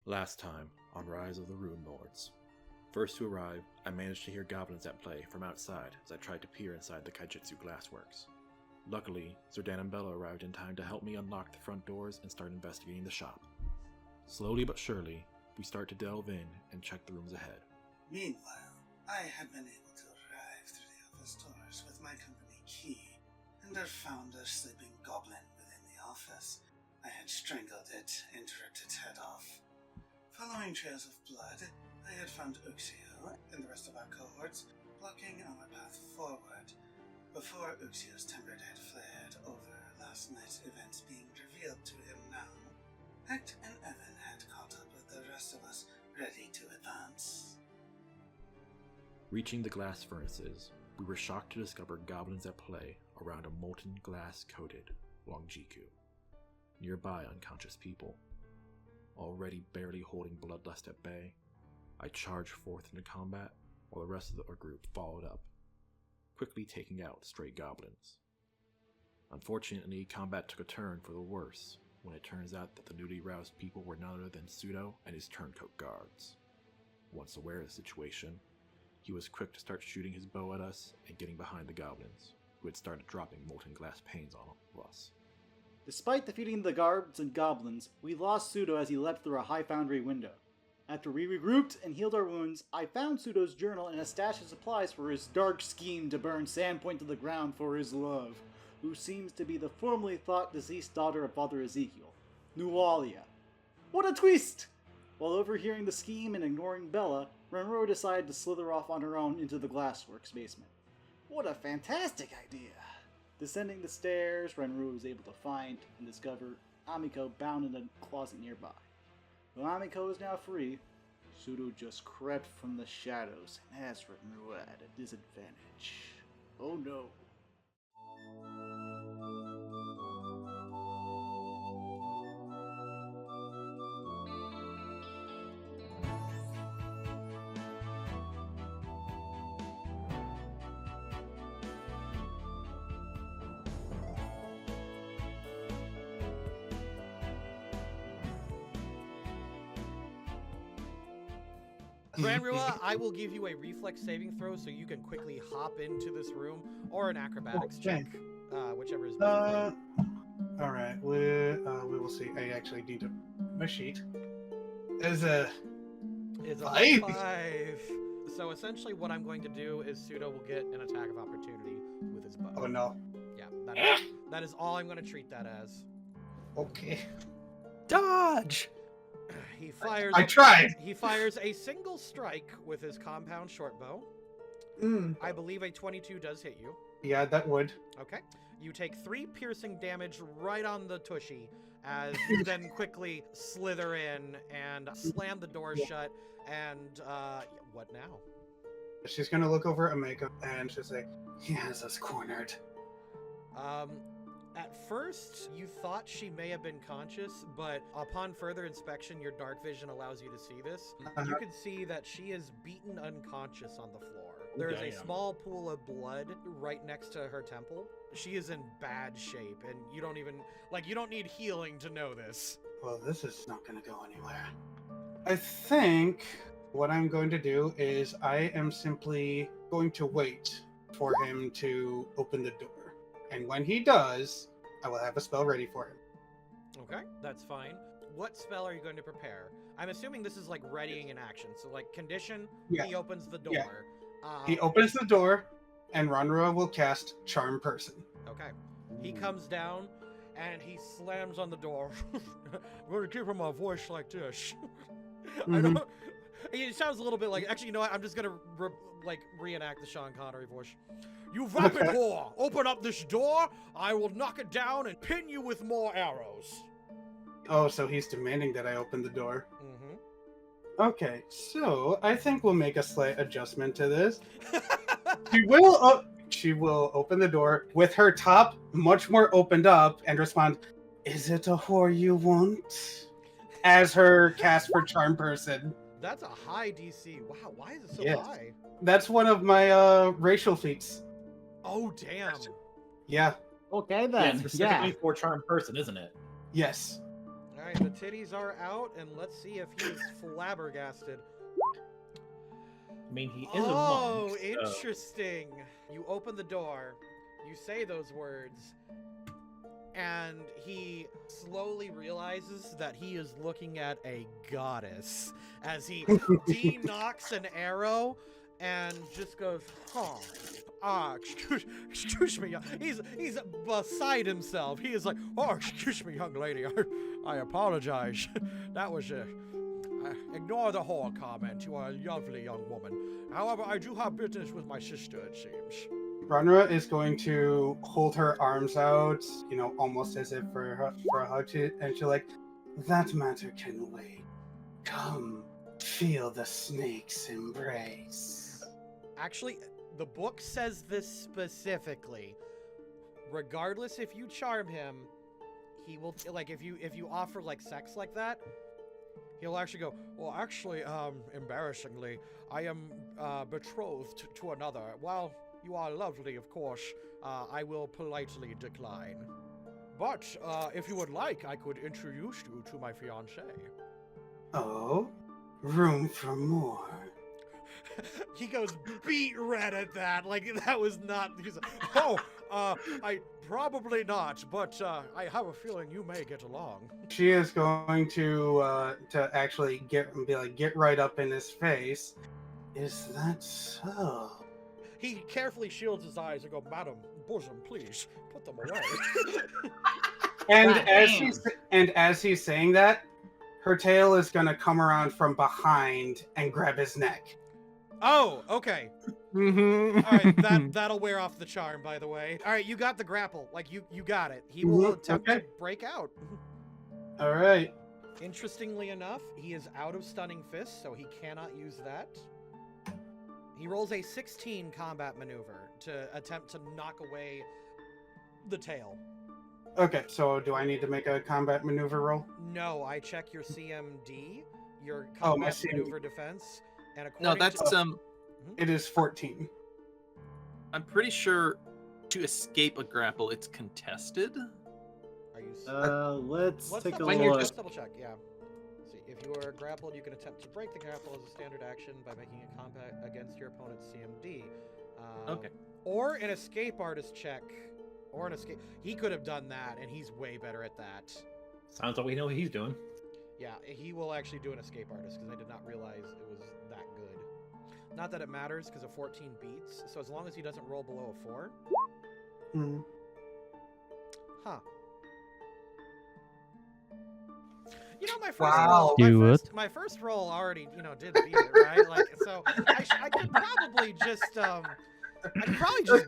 Last time on Rise of the Runelords. First to arrive, I managed to hear goblins at play from outside as I tried to peer inside the Kaijitsu Glassworks. Luckily, Zerdan and Bella arrived in time to help me unlock the front doors and start investigating the shop. Slowly but surely, we start to delve in and check the rooms ahead. Meanwhile, I had been able to arrive through the office doors with my company key, and had found a sleeping goblin within the office. I had strangled it and ripped its head off. Following trails of blood, I had found Uxio and the rest of our cohorts blocking our path forward. Before Uxio's tempered head flared over last night's events being revealed to him now, Hect and Evan had caught up with the rest of us, ready to advance. Reaching the glass furnaces, we were shocked to discover goblins at play around a molten glass-coated Longjiku. Nearby unconscious people. Already barely holding bloodlust at bay, I charged forth into combat while the rest of our group followed up, quickly taking out stray goblins. Unfortunately, combat took a turn for the worse when it turns out that the newly roused people were none other than Sudo and his turncoat guards. Once aware of the situation, he was quick to start shooting his bow at us and getting behind the goblins, who had started dropping molten glass panes on us. Despite defeating the guards and goblins, we lost Sudo as he leapt through a high foundry window. After we regrouped and healed our wounds, I found Sudo's journal and a stash of supplies for his dark scheme to burn Sandpoint to the ground for his love, who seems to be the formerly thought deceased daughter of Father Ezekiel, Nualia. What a twist! While overhearing the scheme and ignoring Bella, Renro decided to slither off on her own into the Glassworks basement. What a fantastic idea! Descending the stairs, Renru was able to find and discover Amiko bound in a closet nearby. Though Amiko is now free, Sudo just crept from the shadows and has Renru at a disadvantage. Oh no. Granrua, I will give you a reflex saving throw so you can quickly hop into this room, or an acrobatics check, whichever is better. All right, we will see. I actually need to my sheet. Is a 5. So essentially, what I'm going to do is Sudo will get an attack of opportunity with his bow. Oh no! Yeah, that is all I'm going to treat that as. Okay. Dodge. He fires. I tried. He fires a single strike with his compound shortbow. I believe a 22 does hit you. Yeah, that would. Okay. You take 3 piercing damage right on the tushy as you then quickly slither in and slam the door shut. And what now? She's gonna look over at Amiko and she'll say, "He has us cornered." At first, you thought she may have been conscious, but upon further inspection, your dark vision allows you to see this. You can see that she is beaten unconscious on the floor. There is a small pool of blood right next to her temple. She is in bad shape, and you don't need healing to know this. Well, this is not gonna go anywhere. I think what I'm going to do is I am simply going to wait for him to open the door. And when he does, I will have a spell ready for him. Okay, that's fine. What spell are you going to prepare? I'm assuming this is like readying an action. So like condition, he opens the door. Yeah. He opens the door, and Ranra will cast Charm Person. Okay. He comes down, and he slams on the door. I'm going to give him a voice like this. I don't... It sounds a little bit like... Actually, you know what? I'm just going to reenact the Sean Connery voice. You vapid whore! Open up this door, I will knock it down and pin you with more arrows. Oh, so he's demanding that I open the door. Mm-hmm. Okay, so I think we'll make a slight adjustment to this. She will open the door with her top much more opened up and respond, "Is it a whore you want?" as her cast for Charm Person. That's a high DC. Wow, why is it so high? That's one of my racial feats. Oh, damn. Yeah. Okay, then. Yeah, specifically for Charm Person, isn't it? Yes. All Alright, the titties are out, and let's see if he's flabbergasted. I mean, he is a monk. Oh, So. interesting. You open the door, you say those words, and he slowly realizes that he is looking at a goddess as he de-knocks an arrow and just goes, excuse me. He's beside himself. He is like, oh, excuse me, young lady. I apologize. That was ignore the whore comment. You are a lovely young woman. However, I do have business with my sister, it seems. Runra is going to hold her arms out, almost as if for a hug, and she's like, that matter can wait. Come, feel the snake's embrace. Actually, the book says this specifically. Regardless if you charm him, he will, like, if you offer, like, sex like that, he'll actually go, well, actually, embarrassingly, I am betrothed to another. While you are lovely, of course, I will politely decline. But if you would like, I could introduce you to my fiancée. Oh? Room for more. He goes beet red at that. Like, that was not... He's like, I probably not, but I have a feeling you may get along. She is going to actually get right up in his face. Is that so? He carefully shields his eyes and goes, Madam, bosom, please, put them away. And as he's saying that, her tail is going to come around from behind and grab his neck. Oh, okay. Mm-hmm. All right, that'll wear off the charm, by the way. All right, you got the grapple. Like, you got it. He will attempt to break out. All right. Interestingly enough, he is out of Stunning Fist, so he cannot use that. He rolls a 16 combat maneuver to attempt to knock away the tail. Okay, so do I need to make a combat maneuver roll? No, I check your CMD, your Oh, my combat CMD. maneuver defense, and No, according that's to... It is 14. I'm pretty sure to escape a grapple, it's contested. Are you... Let's take a double when check, you're look. let's double check, yeah. See, if you are grappled, you can attempt to break the grapple as a standard action by making a combat against your opponent's CMD. Okay. Or an escape artist check. Or an escape... He could have done that, and he's way better at that. Sounds like we know what he's doing. Yeah, he will actually do an escape artist, because I did not realize it was that good. Not that it matters, because a 14 beats, so as long as he doesn't roll below a 4... Mm. Huh. You know, my first Wow. roll, my first roll already, did beat it, right? Like, so I could probably just,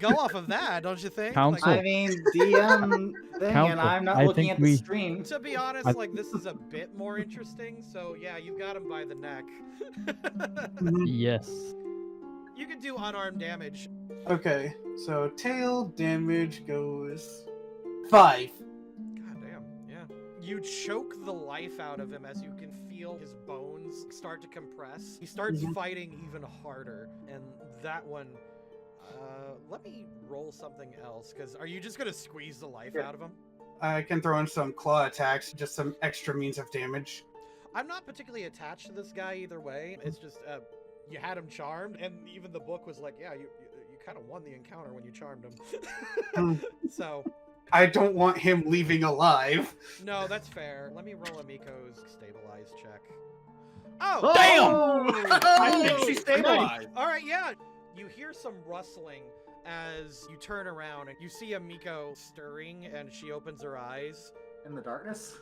go off of that, don't you think? Counsel. I mean, DM thing, Counsel, and I'm not I looking think at the we- stream. To be honest, like, this is a bit more interesting, so yeah, you got him by the neck. Yes. You can do unarmed damage. Okay, so tail damage goes 5. God damn, yeah. You choke the life out of him as you can feel his bones start to compress. He starts fighting even harder, and that one... let me roll something else, because are you just going to squeeze the life out of him? I can throw in some claw attacks, just some extra means of damage. I'm not particularly attached to this guy either way. It's just, you had him charmed, and even the book was like, yeah, you kind of won the encounter when you charmed him. So... I don't want him leaving alive. No, that's fair. Let me roll Amiko's stabilize check. Oh! Damn! I think Oh! she stabilized. Alright, yeah. You hear some rustling as you turn around and you see Amiko stirring and she opens her eyes. In the darkness?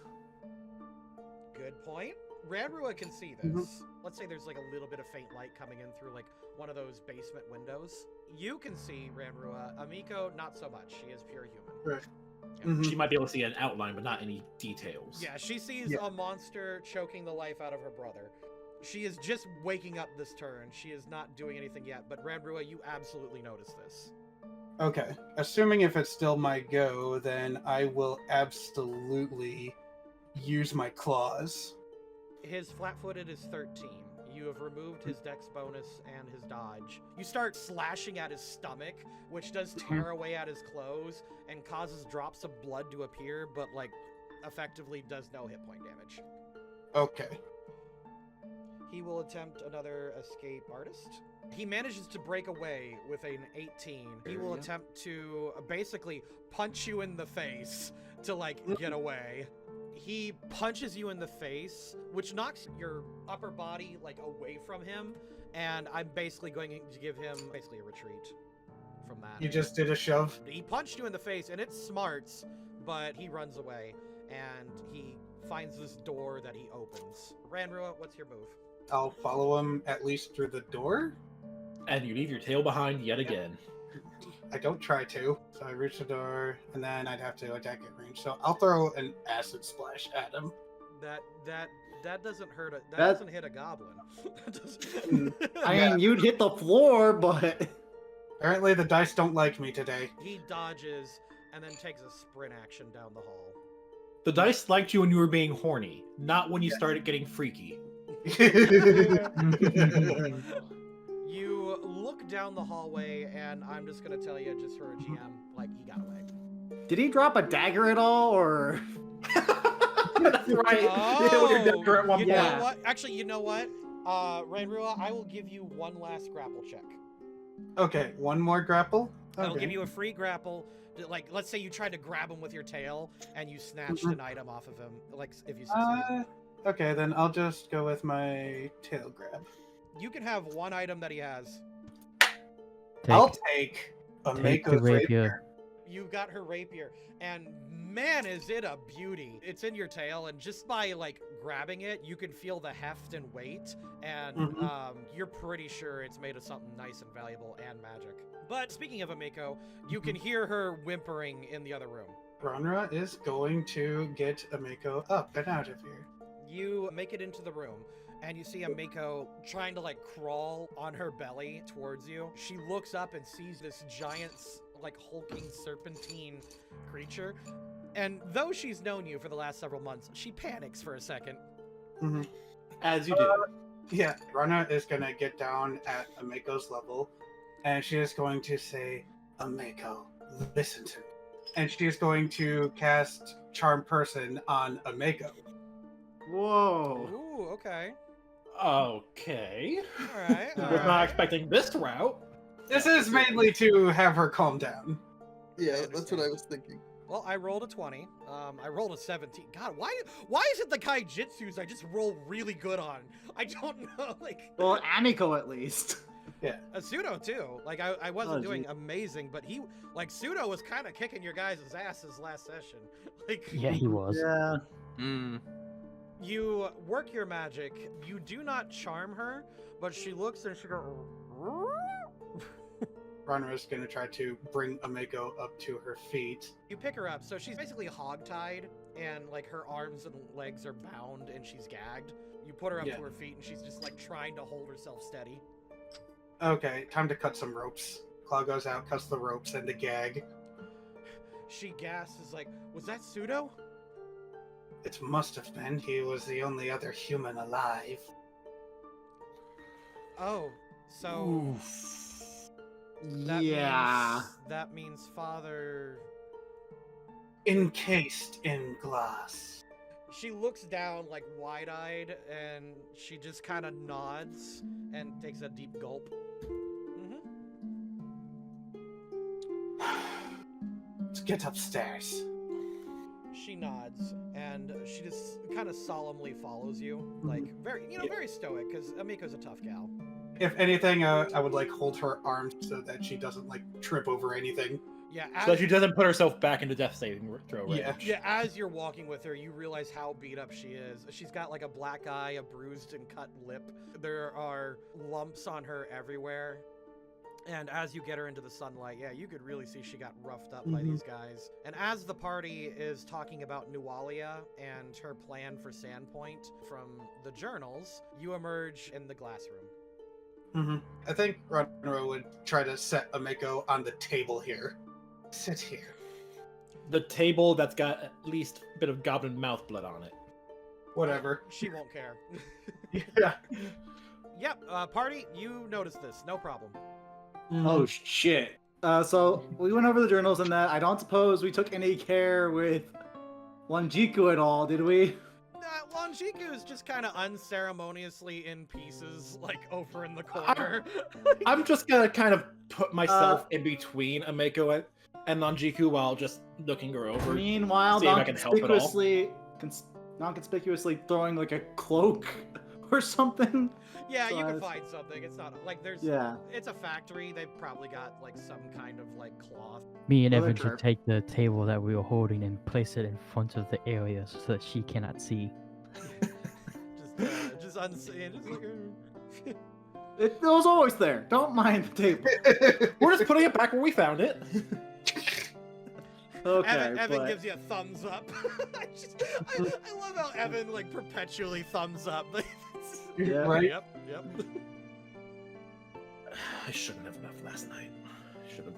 Good point. Ranrua can see this. Let's say there's like a little bit of faint light coming in through like one of those basement windows. You can see Ranrua. Amiko, not so much. She is pure human. Right. She might be able to see an outline, but not any details. Yeah, she sees a monster choking the life out of her brother. She is just waking up this turn. She is not doing anything yet, but Ranrua, you absolutely notice this. Okay, assuming if it's still my go, then I will absolutely use my claws. His flat-footed is 13. You have removed his dex bonus and his dodge. You start slashing at his stomach, which does tear away at his clothes and causes drops of blood to appear, but, like, effectively does no hit point damage. Okay. He will attempt another escape artist. He manages to break away with an 18. He will attempt to basically punch you in the face to, like, get away. He punches you in the face, which knocks your upper body, like, away from him, and I'm basically going to give him basically a retreat from that. You just did a shove? He punched you in the face, and it's smarts, but he runs away, and he finds this door that he opens. Ranrua, what's your move? I'll follow him at least through the door. And you leave your tail behind yet again. I don't try to. So I reach the door, and then I'd have to attack at range. So I'll throw an acid splash at him. That doesn't hurt. That doesn't hit a goblin. I mean, you'd hit the floor, but Apparently the dice don't like me today. He dodges and then takes a sprint action down the hall. The dice liked you when you were being horny, not when you started getting freaky. You look down the hallway, and I'm just gonna tell you, just for a GM, like, he got away. did he drop a dagger at all, or? That's right. Oh, One you point. know what? Actually, you know what? Ranrua, I will give you one last grapple check. Okay, one more grapple? I'll Okay. give you a free grapple. Like, let's say you tried to grab him with your tail, and you snatched an item off of him. Like, if you succeed. Okay, then I'll just go with my tail grab. You can have one item that he has. I'll take a Take the Mako's rapier. rapier. You got her rapier, and man, is it a beauty. It's in your tail, and just by, like, grabbing it, you can feel the heft and weight, and you're pretty sure it's made of something nice and valuable and magic. But speaking of a Mako, you can hear her whimpering in the other room. Ranra is going to get a Mako up and out of here. You make it into the room, and you see a Mako trying to, like, crawl on her belly towards you. She looks up and sees this giant, like, hulking serpentine creature. And though she's known you for the last several months, she panics for a second. As you do. Yeah, Ranra is going to get down at a Mako's level, and she is going to say, Mako, listen to me. And she is going to cast Charm Person on a Mako. Whoa. Ooh, okay. Okay. All right. I was not expecting this route. This is mainly to have her calm down. Yeah, that's what I was thinking. Well, I rolled a 20. I rolled a 17. God, why is it the Kaijitsus I just roll really good on? I don't know, like... Well, Amiko at least. Yeah. A Sudo, too. Like, I wasn't Oh, doing geez. amazing, but he... Like, Sudo was kind of kicking your guys' asses last session. Like... Yeah, he was. Yeah. You work your magic. You do not charm her, but she looks and she goes... Ranra is going to try to bring a Mako up to her feet. You pick her up, so she's basically hogtied, and like her arms and legs are bound, and she's gagged. You put her up to her feet, and she's just like trying to hold herself steady. Okay, time to cut some ropes. Claw goes out, cuts the ropes, and the gag. She gasps, like, "Was that Sudo?" It must have been. He was the only other human alive. Oh, so that that means father. Encased in glass. She looks down like wide-eyed, and she just kind of nods and takes a deep gulp. Let's get upstairs. She nods, and she just kind of solemnly follows you, like very, very stoic, because Amiko's a tough gal. If anything, I would like hold her arms so that she doesn't like trip over anything. Yeah, So that she doesn't put herself back into death saving throw range. Yeah, as you're walking with her, you realize how beat up she is. She's got like a black eye, a bruised and cut lip. There are lumps on her everywhere. And as you get her into the sunlight, yeah, you could really see she got roughed up by these guys. And as the party is talking about Nualia and her plan for Sandpoint from the journals, you emerge in the glass room. I think Ranra would try to set a Mako on the table here. Sit here. The table that's got at least a bit of goblin mouth blood on it. Whatever. She won't care. Yeah. Yep, party, you noticed this, no problem. Oh shit. So we went over the journals and that. I don't suppose we took any care with Longiku at all, did we? Longiku is just kind of unceremoniously in pieces, like over in the corner. I'm just gonna kind of put myself in between Ameko and Nanjiku while just looking her over. Meanwhile, see if I can help at all. non-conspicuously throwing like a cloak or something. Yeah, So you I can was- find something. It's not like there's. Yeah. It's a factory. They've probably got like some kind of like cloth. Me and Well, Evan they're should sharp. take the table that we were holding and place it in front of the area so that she cannot see. Just like, It was always there. Don't mind the table. We're just putting it back where we found it. Okay, Evan but gives you a thumbs up. I love how Evan like perpetually thumbs up. Yeah. Right? Yep. I shouldn't have left last night. I should have.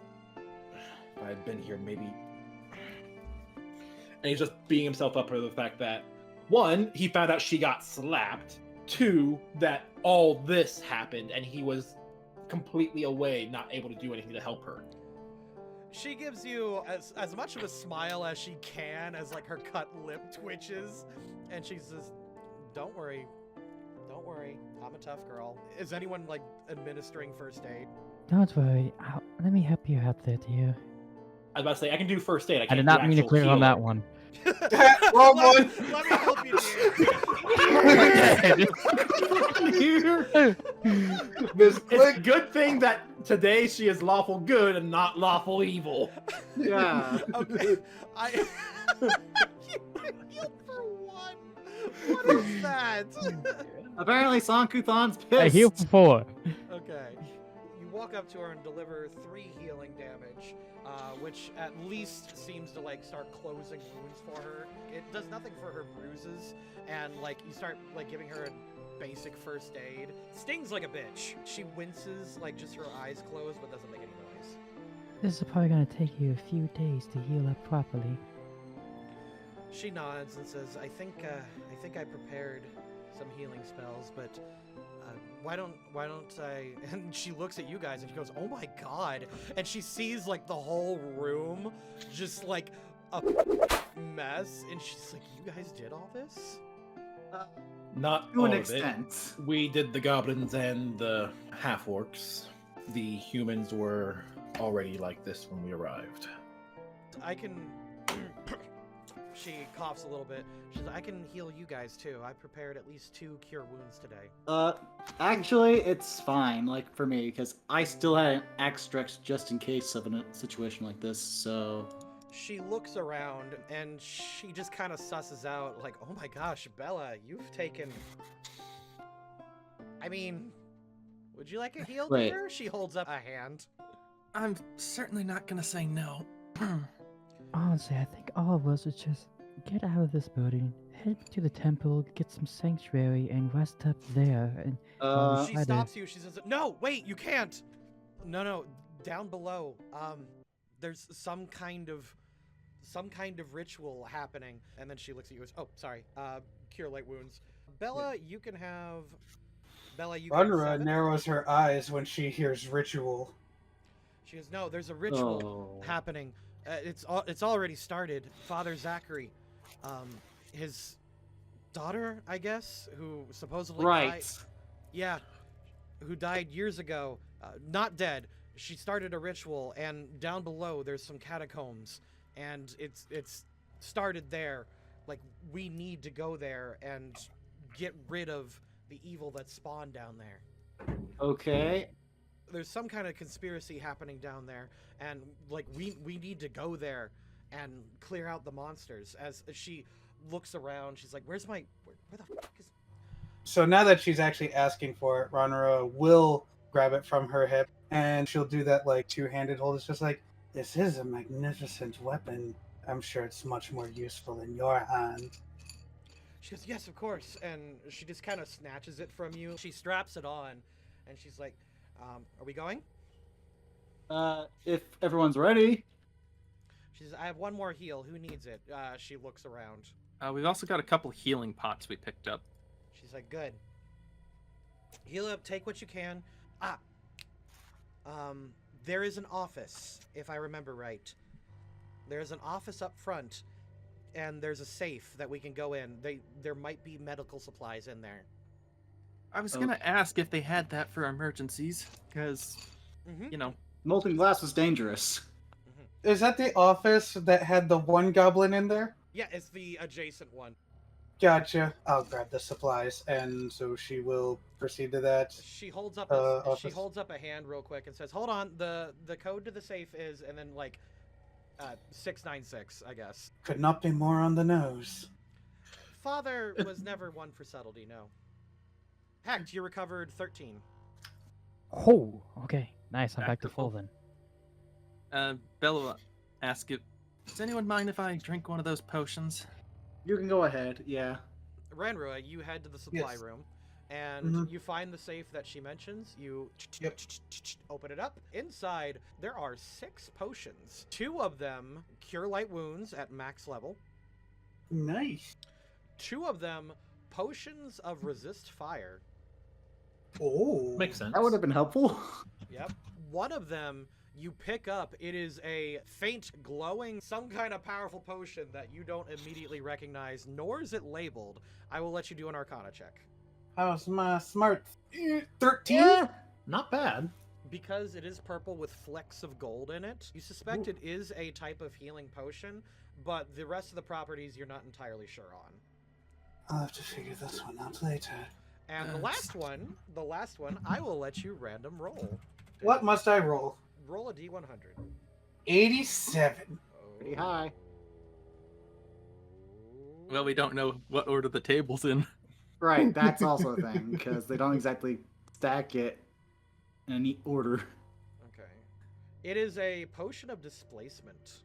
If I had been here, maybe. And he's just beating himself up for the fact that, one, he found out she got slapped. Two, that all this happened and he was completely away, not able to do anything to help her. She gives you as much of a smile as she can as like her cut lip twitches, and she says, "Don't worry, I'm a tough girl." Is anyone like administering first aid? Don't worry. Let me help you out there, dear. I was about to say, I can do first aid. I I can't did not do mean to actual clear on healing. that one. Wrong one. Let me help you, dear. Miss It's a Click. good thing that today she is lawful good and not lawful evil. yeah. I healed for one. What is that? Apparently Sankuthan's pissed. I heal for 4. Okay. You walk up to her and deliver 3 healing damage, which at least seems to like start closing wounds for her. It does nothing for her bruises, and like you start like giving her a basic first aid. Stings like a bitch. She winces, like just her eyes closed, but doesn't make any noise. This is probably going to take you a few days to heal up properly. She nods and says, I think I prepared some healing spells, but why don't I?" And she looks at you guys and she goes, "Oh my god!" And she sees like the whole room just like a mess, and she's like, "You guys did all this?" Not To all an of extent. it. We did the goblins and the half-orcs. The humans were already like this when we arrived. I can. She coughs a little bit. She says, "I can heal you guys too. I prepared at least 2 cure wounds today." Actually, it's fine, like, for me, because I still had an extract just in case of a situation like this, so... She looks around and she just kind of susses out, like, "Oh my gosh, Bella, you've taken. I mean, would you like a heal, Wait. dear?" She holds up a hand. I'm certainly not gonna say no. Honestly, I think all of us should just get out of this building, head to the temple, get some sanctuary, and rest up there. And She try to- stops you. She says, "No, wait, you can't. No, down below. There's some kind of ritual happening." And then she looks at you and goes, "Oh, sorry. Cure light wounds. Bella, you can have. Bella, you can have Runra 7." narrows her eyes when she hears ritual. She goes, "No, there's a ritual Oh. happening. It's already started. Father Zachary, his daughter, I guess, who supposedly died. Right. Yeah, who died years ago. Not dead. She started a ritual, and down below there's some catacombs, and it's started there. Like, we need to go there and get rid of the evil that spawned down there. Okay. There's some kind of conspiracy happening down there, and like we need to go there and clear out the monsters." As she looks around, she's like, where the fuck is?" So now that she's actually asking for it, Runra will grab it from her hip, and she'll do that like two-handed hold. It's just like, this is a magnificent weapon. I'm sure it's much more useful in your hand. She goes, "Yes, of course." And she just kind of snatches it from you. She straps it on, and she's like, "Are we going?" If everyone's ready. She says, "I have 1 more heal. Who needs it?" She looks around. We've also got a couple healing pots we picked up. She's like, "Good. Heal up, take what you can." There is an office, if I remember right. There's an office up front. and there's a safe that we can go in. There might be medical supplies in there. I was gonna ask if they had that for emergencies, because, you know. Molten glass was dangerous. Is that the office that had the one goblin in there? Yeah, it's the adjacent one. Gotcha. I'll grab the supplies, and so she will proceed to that. She holds up office. a hand real quick and says, "Hold on, the code to the safe is," and then like 696, I guess. Could not be more on the nose. Father was never one for subtlety, no. Heck, you recovered 13. Oh, okay. Nice. I'm back to full then. Bella asked if, does anyone mind if I drink one of those potions? You can go ahead, yeah. Ranrua, you head to the supply room, and you find the safe that she mentions. You open it up. Inside, there are 6 potions. 2 of them cure light wounds at max level. Nice. 2 of them potions of resist fire. Oh. Makes sense. That would have been helpful. Yep. One of them you pick up. It is a faint glowing, some kind of powerful potion that you don't immediately recognize, nor is it labeled. I will let you do an Arcana check. How's my smart 13? Yeah. Not bad. Because it is purple with flecks of gold in it, you suspect it is a type of healing potion, but the rest of the properties you're not entirely sure on. I'll have to figure this one out later. And the last one, I will let you random roll. What must I roll? Roll a D100. 87. Pretty high. Well, we don't know what order the table's in. Right, that's also a thing, because they don't exactly stack it in a neat order. Okay. It is a potion of displacement.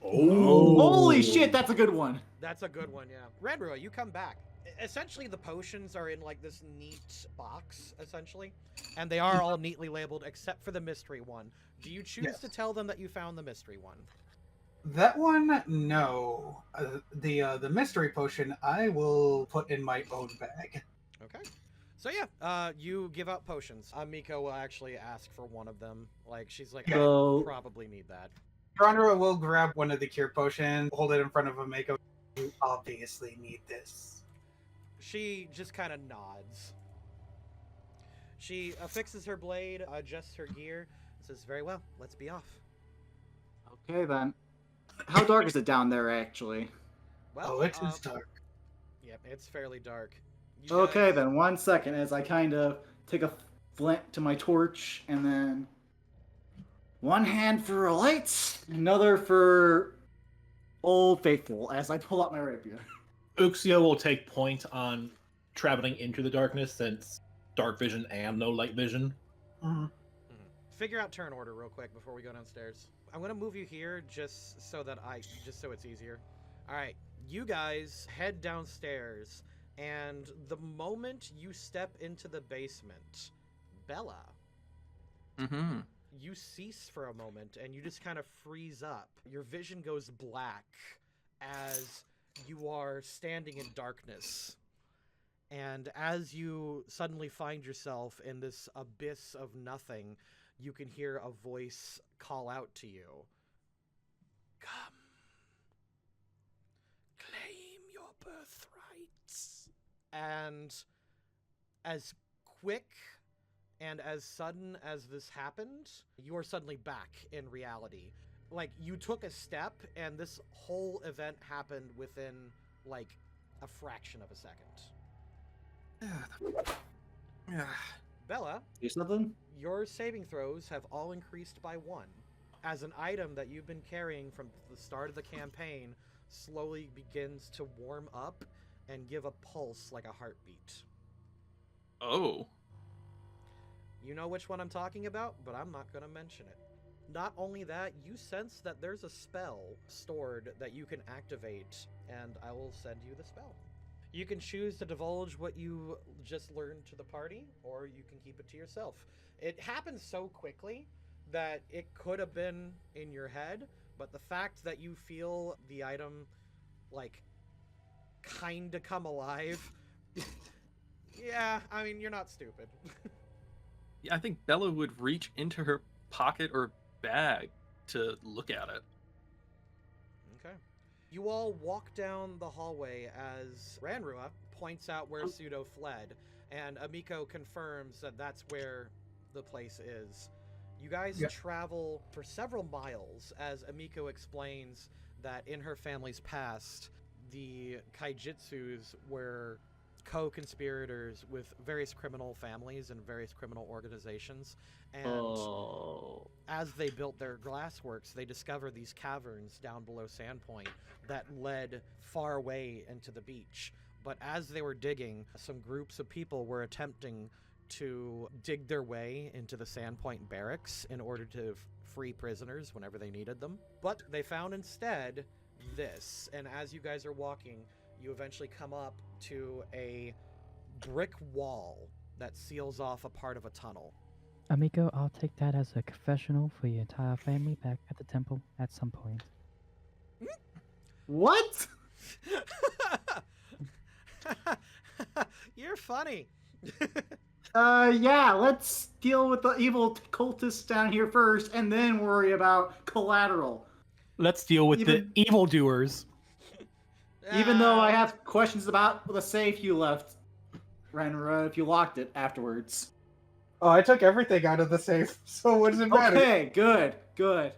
Oh! Holy shit, that's a good one! That's a good one, yeah. Ranrua, you come back. Essentially, the potions are in like this neat box, essentially, and they are all neatly labeled except for the mystery one. Do you choose to tell them that you found the mystery one? That one, no. The mystery potion, I will put in my own bag. Okay. So yeah, you give out potions. Miko will actually ask for one of them. Like, she's like, I probably need that. Rondra will grab one of the cure potions, hold it in front of Miko. You obviously need this. She just kind of nods. She affixes her blade, adjusts her gear, and says, "Very well, let's be off." Okay, then. How dark is it down there, actually? Well, it is dark. Yep, it's fairly dark. Okay, then, 1 second, as I kind of take a flint to my torch, and then one hand for a light, another for Old Faithful, as I pull out my rapier. Uxio will take point on traveling into the darkness, since dark vision and no light vision. Figure out turn order real quick before we go downstairs. I'm gonna move you here just so it's easier. All right, you guys head downstairs, and the moment you step into the basement, Bella, you cease for a moment, and you just kind of freeze up. Your vision goes black as you are standing in darkness. And as you suddenly find yourself in this abyss of nothing, you can hear a voice call out to you. Come. Claim your birthrights. And as quick and as sudden as this happened, you are suddenly back in reality. Like, you took a step, and this whole event happened within, like, a fraction of a second. Bella, Do something? your saving throws have all increased by 1. As an item that you've been carrying from the start of the campaign slowly begins to warm up and give a pulse like a heartbeat. Oh. You know which one I'm talking about, but I'm not going to mention it. Not only that, you sense that there's a spell stored that you can activate, and I will send you the spell. You can choose to divulge what you just learned to the party, or you can keep it to yourself. It happens so quickly that it could have been in your head, but the fact that you feel the item, like, kinda come alive, yeah, I mean, you're not stupid. Yeah, I think Bella would reach into her pocket or bag to look at it. Okay. You all walk down the hallway as Ranrua points out where Sudo fled, and Amiko confirms that that's where the place is. You guys travel for several miles as Amiko explains that in her family's past, the Kaijitsus were co-conspirators with various criminal families and various criminal organizations. And as they built their glassworks, they discovered these caverns down below Sandpoint that led far away into the beach. But as they were digging, some groups of people were attempting to dig their way into the Sandpoint barracks in order to free prisoners whenever they needed them. But they found instead this, and as you guys are walking, you eventually come up to a brick wall that seals off a part of a tunnel. Amiko, I'll take that as a confessional for your entire family back at the temple at some point. What? You're funny. Yeah, let's deal with the evil cultists down here first, and then worry about collateral. Let's deal with the evildoers. Even though I have questions about the safe you left, Renra, if you locked it afterwards. Oh, I took everything out of the safe, so what does it matter? Okay, good.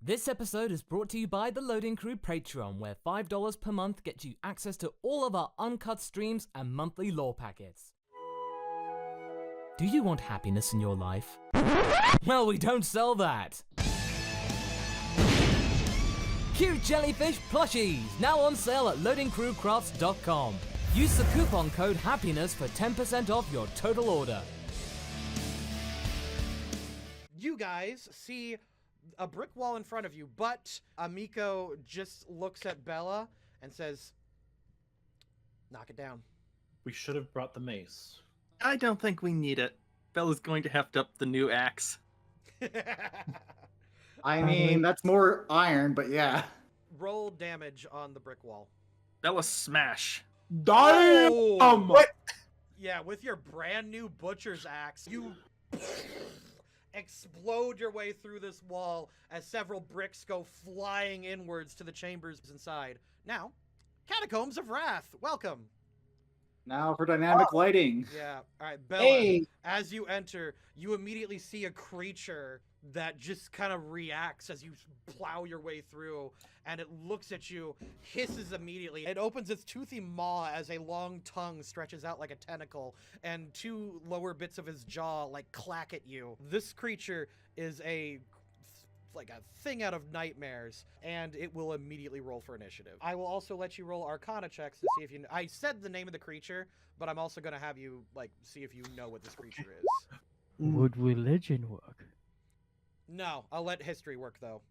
This episode is brought to you by the Loading Crew Patreon, where $5 per month gets you access to all of our uncut streams and monthly lore packets. Do you want happiness in your life? Well, we don't sell that. Cute jellyfish plushies, now on sale at LoadingCrewCrafts.com. Use the coupon code HAPPINESS for 10% off your total order. You guys see a brick wall in front of you, but Amiko just looks at Bella and says, knock it down. We should have brought the mace. I don't think we need it. Bella's going to heft up the new axe. I mean, that's more iron, but yeah. Roll damage on the brick wall. Bella smash. Damn! What? Yeah, with your brand new butcher's axe, you explode your way through this wall as several bricks go flying inwards to the chambers inside. Now, Catacombs of Wrath, welcome. Now for dynamic lighting. Yeah, all right, Bella, as you enter, you immediately see a creature that just kind of reacts as you plow your way through, and it looks at you, hisses immediately. It opens its toothy maw as a long tongue stretches out like a tentacle, and two lower bits of his jaw like clack at you. This creature is like a thing out of nightmares, and it will immediately roll for initiative. I will also let you roll Arcana checks to see if you... I said the name of the creature, but I'm also going to have you like see if you know what this creature is. Would religion work? No, I'll let history work though.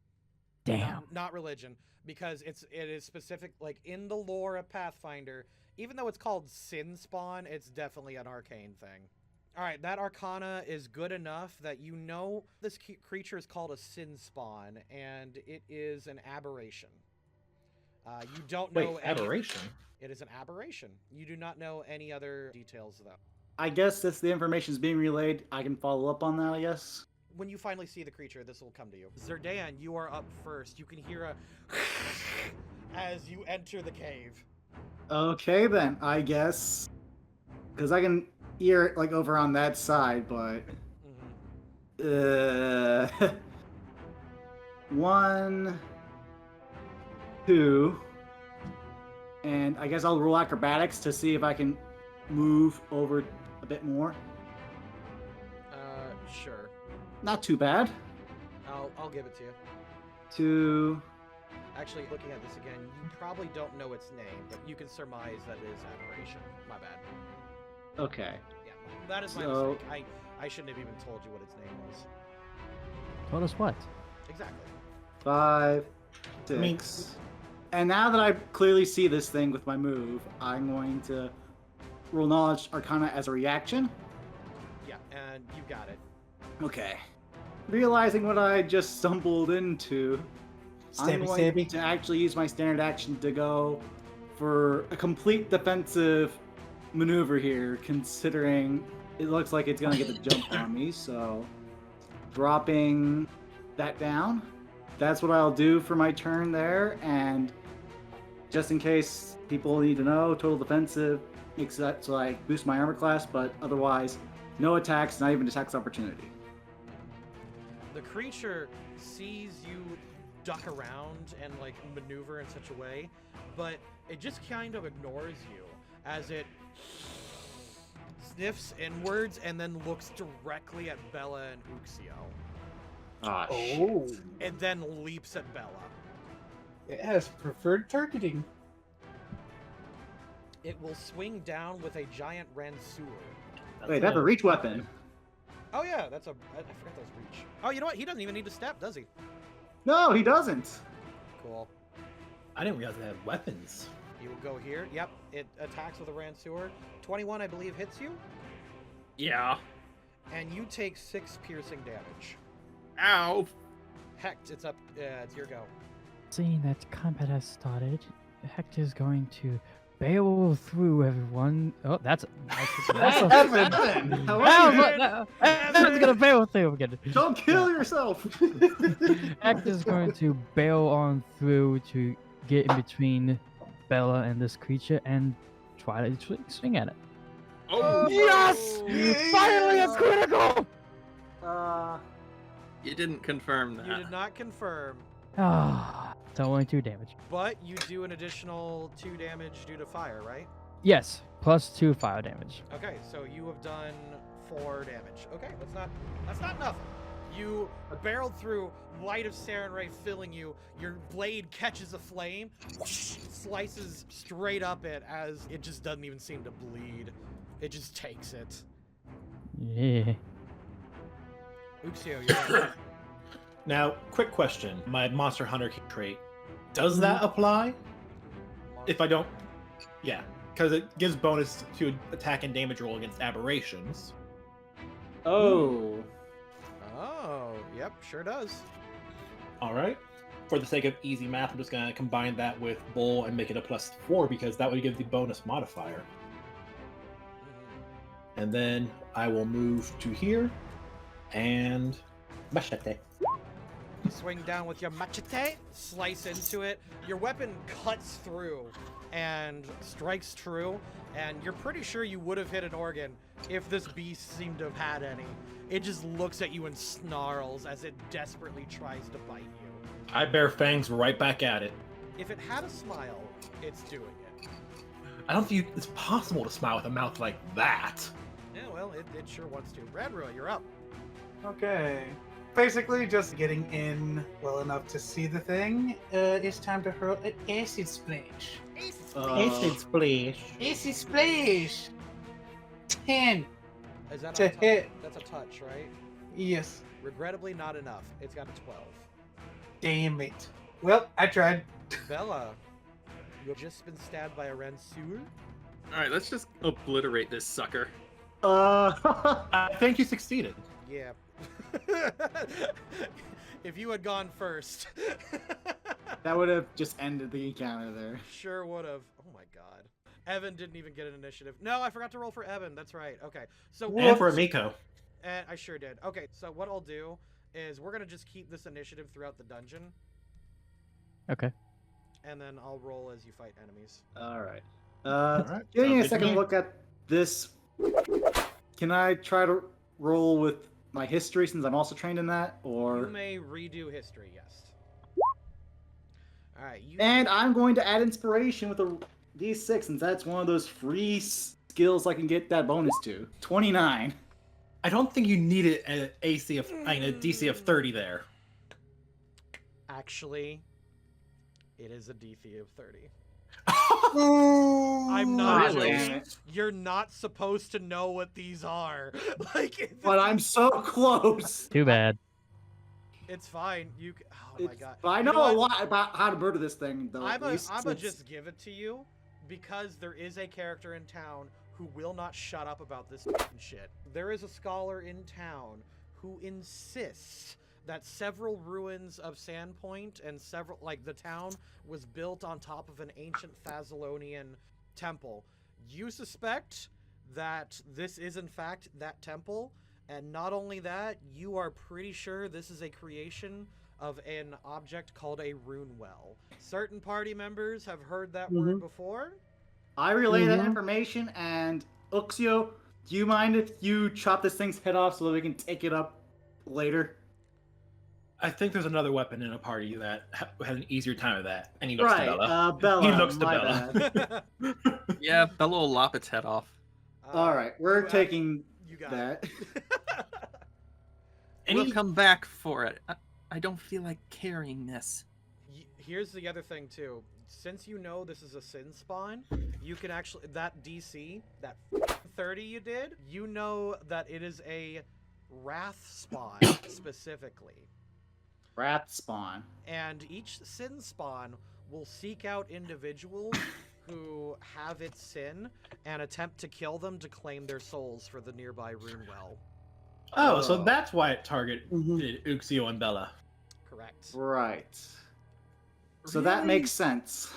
Damn. Not religion, because it is specific, like in the lore of Pathfinder, even though it's called Sinspawn, it's definitely an arcane thing. All right, that Arcana is good enough that you know this creature is called a Sinspawn, and it is an aberration. You don't know aberration? It is an aberration. You do not know any other details, though. I guess since the information is being relayed, I can follow up on that, I guess. When you finally see the creature, this will come to you. Zerdan, you are up first. You can hear a as you enter the cave. Okay, then, I guess. Because I can hear it, like, over on that side, but... Mm-hmm. 1, 2... And I guess I'll roll acrobatics to see if I can move over a bit more. Sure. Not too bad. I'll give it to you. 2... Actually, looking at this again, you probably don't know its name, but you can surmise that it is aberration. My bad. Okay. Yeah, that is my mistake. I shouldn't have even told you what its name was. Told us what? Exactly. 5, 6... And now that I clearly see this thing with my move, I'm going to roll Knowledge Arcana as a reaction. Yeah, and you got it. Okay. Realizing what I just stumbled into, I'm going to actually use my standard action to go for a complete defensive maneuver here, considering it looks like it's going to get the jump on me, so dropping that down. That's what I'll do for my turn there, and just in case people need to know, total defensive, except so I boost my armor class, but otherwise, no attacks, not even attacks opportunity. The creature sees you duck around and like maneuver in such a way, but it just kind of ignores you as it sniffs inwards and then looks directly at Bella and Uxio. Ah, Oh, And then leaps at Bella. it has preferred targeting. It will swing down with a giant Ransuer. Wait, that's a reach weapon. Oh yeah, that's a. I forgot that was reach. Oh, you know what? He doesn't even need to step, does he? No, he doesn't. Cool. I didn't realize they had weapons. He will go here. Yep, it attacks with a Ransuer. 21, I believe, hits you, Yeah. and you take 6 piercing damage. Ow. Hecht, it's up. It's your go. Seeing that combat has started, Hector's going to barrel through everyone. Oh, that's Evan, how are you? Hector's gonna barrel through again. Don't kill yourself. Hector's going to barrel on through to get in between Bella and this creature and try to swing at it. Oh. Yes! Finally a critical! You didn't confirm that. You did not confirm, Ah, so only 2 damage. but you do an additional 2 damage due to fire, right? Yes, plus 2 fire damage. Okay, so you have done 4 damage. Okay, that's not nothing. You barreled through, light of Saren Ray filling you. Your blade catches a flame, whoosh, slices straight up it as it just doesn't even seem to bleed. It just takes it. Yeah. Uxio, you're up. Now, quick question. My Monster Hunter trait, does that apply? If I don't... Yeah, because it gives bonus to attack and damage roll against aberrations. Oh. Oh, yep, sure does. Alright. For the sake of easy math, I'm just going to combine that with Bull and make it a +4 because that would give the bonus modifier. And then I will move to here and machete. You swing down with your machete, slice into it. Your weapon cuts through and strikes true, and you're pretty sure you would have hit an organ if this beast seemed to have had any. It just looks at you and snarls as it desperately tries to bite you. I bear fangs right back at it. If it had a smile, it's doing it. I don't think it's possible to smile with a mouth like that. Yeah, well, it sure wants to. Radrua, you're up. Okay. Basically, just getting in well enough to see the thing. It's time to hurl an acid splash. Acid splash. Acid splash. 10 Is that to a hit. That's a touch, right? Yes. Regrettably, not enough. It's got a 12. Damn it. Well, I tried. Bella, you've just been stabbed by a Ransuer. Alright, let's just obliterate this sucker. I think you succeeded. Yeah. If you had gone first. That would have just ended the encounter there. Sure would have. Oh my god. Evan didn't even get an initiative. No, I forgot to roll for Evan. That's right. Okay. So And for Amiko. And I sure did. Okay, so what I'll do is we're going to just keep this initiative throughout the dungeon. Okay. And then I'll roll as you fight enemies. Alright. Alright, Give me sounds a good second to to me. look at this. Can I try to roll with my history since I'm also trained in that? You Or may redo history, yes. Alright, you... And I'm going to add inspiration with a D6 since that's one of those free skills I can get that bonus to. 29. I don't think you needed an AC of, a DC of 30 there. Actually, it is a DC of 30. Ooh. I'm not Really? joking. You're not supposed to know what these are. Like, But I'm so close. Too bad. it's fine. You. Oh my god. But I You know a what? lot about how to murder this thing, though. I'm at least gonna since- just give it to you because there is a character in town who will not shut up about this fucking shit. There is a scholar in town who insists that several ruins of Sandpoint and several, like, the town was built on top of an ancient Thessalonian temple. You suspect that this is in fact that temple, and not only that, you are pretty sure this is a creation of an object called a rune well. Certain party members have heard that word before. I relay that information, and Uxio, do you mind if you chop this thing's head off so that we can take it up later? I think there's another weapon in a party that has an easier time of that. And he looks to Bella. Bella. He looks to my Bella. bad. Yeah, Bella will lop its head off. All right, we're taking You got that. We'll come back for it. I don't feel like carrying this. Here's the other thing too. Since you know this is a Sinspawn, you can actually, that DC, that 30 you did, you know that it is a Wrath spawn specifically. Wrath spawn. And each sin spawn will seek out individuals who have its sin and attempt to kill them to claim their souls for the nearby rune well. Oh, so that's why it targeted Uxio and Bella. Correct. Right. So that makes sense.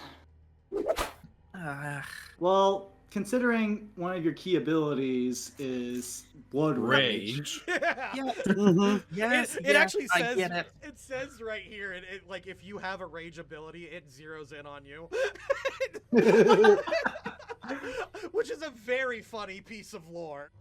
Well, considering one of your key abilities is Blood Rage. Yeah. Yes, it actually I says get it. It says right here, it like if you have a rage ability, it zeroes in on you. Which is a very funny piece of lore.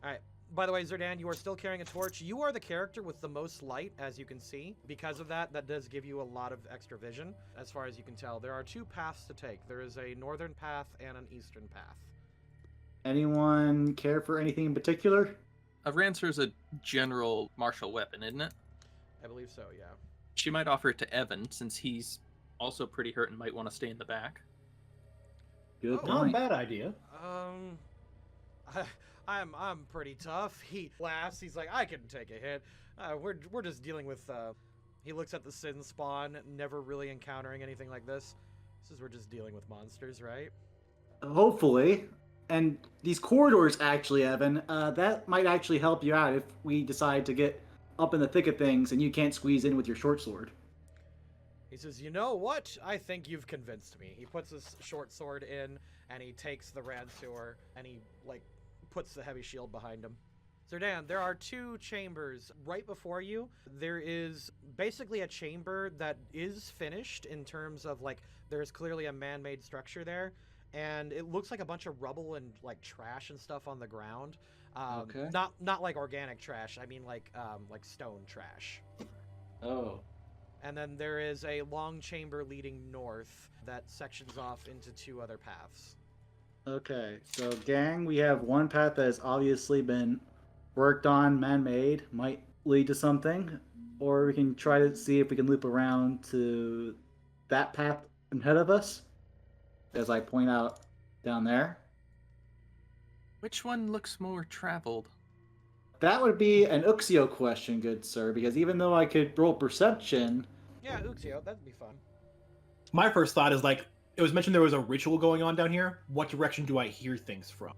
Alright. By the way, Zerdan, you are still carrying a torch. You are the character with the most light, as you can see. Because of that, that does give you a lot of extra vision, as far as you can tell. There are two paths to take. There is a northern path and an eastern path. Anyone care for anything in particular? A Rancer is a general martial weapon, isn't it? I believe so, yeah. She might offer it to Evan, since he's also pretty hurt and might want to stay in the back. Good Not a point. bad idea. I'm pretty tough. He laughs. He's like, I can take a hit. We're just dealing with. He looks at the sin spawn, never really encountering anything like this. We're just dealing with monsters, right? Hopefully. And these corridors, actually, Evan, that might actually help you out if we decide to get up in the thick of things and you can't squeeze in with your short sword. He says, you know what? I think you've convinced me. He puts his short sword in, and he takes the Rancer, and he, like, puts the heavy shield behind him. Zerdan, there are two chambers right before you. There is basically a chamber that is finished in terms of, like, there's clearly a man-made structure there, and it looks like a bunch of rubble and, like, trash and stuff on the ground. Okay. Not like organic trash. I mean, like stone trash. Oh. And then there is a long chamber leading north that sections off into two other paths. Okay, so gang, we have one path that has obviously been worked on, man-made, might lead to something, or we can try to see if we can loop around to that path ahead of us, as I point out down there. Which one looks more traveled? That would be an Uxio question, good sir, because even though I could roll perception... Yeah, Uxio, that'd be fun. My first thought is, like, it was mentioned there was a ritual going on down here. What direction do I hear things from?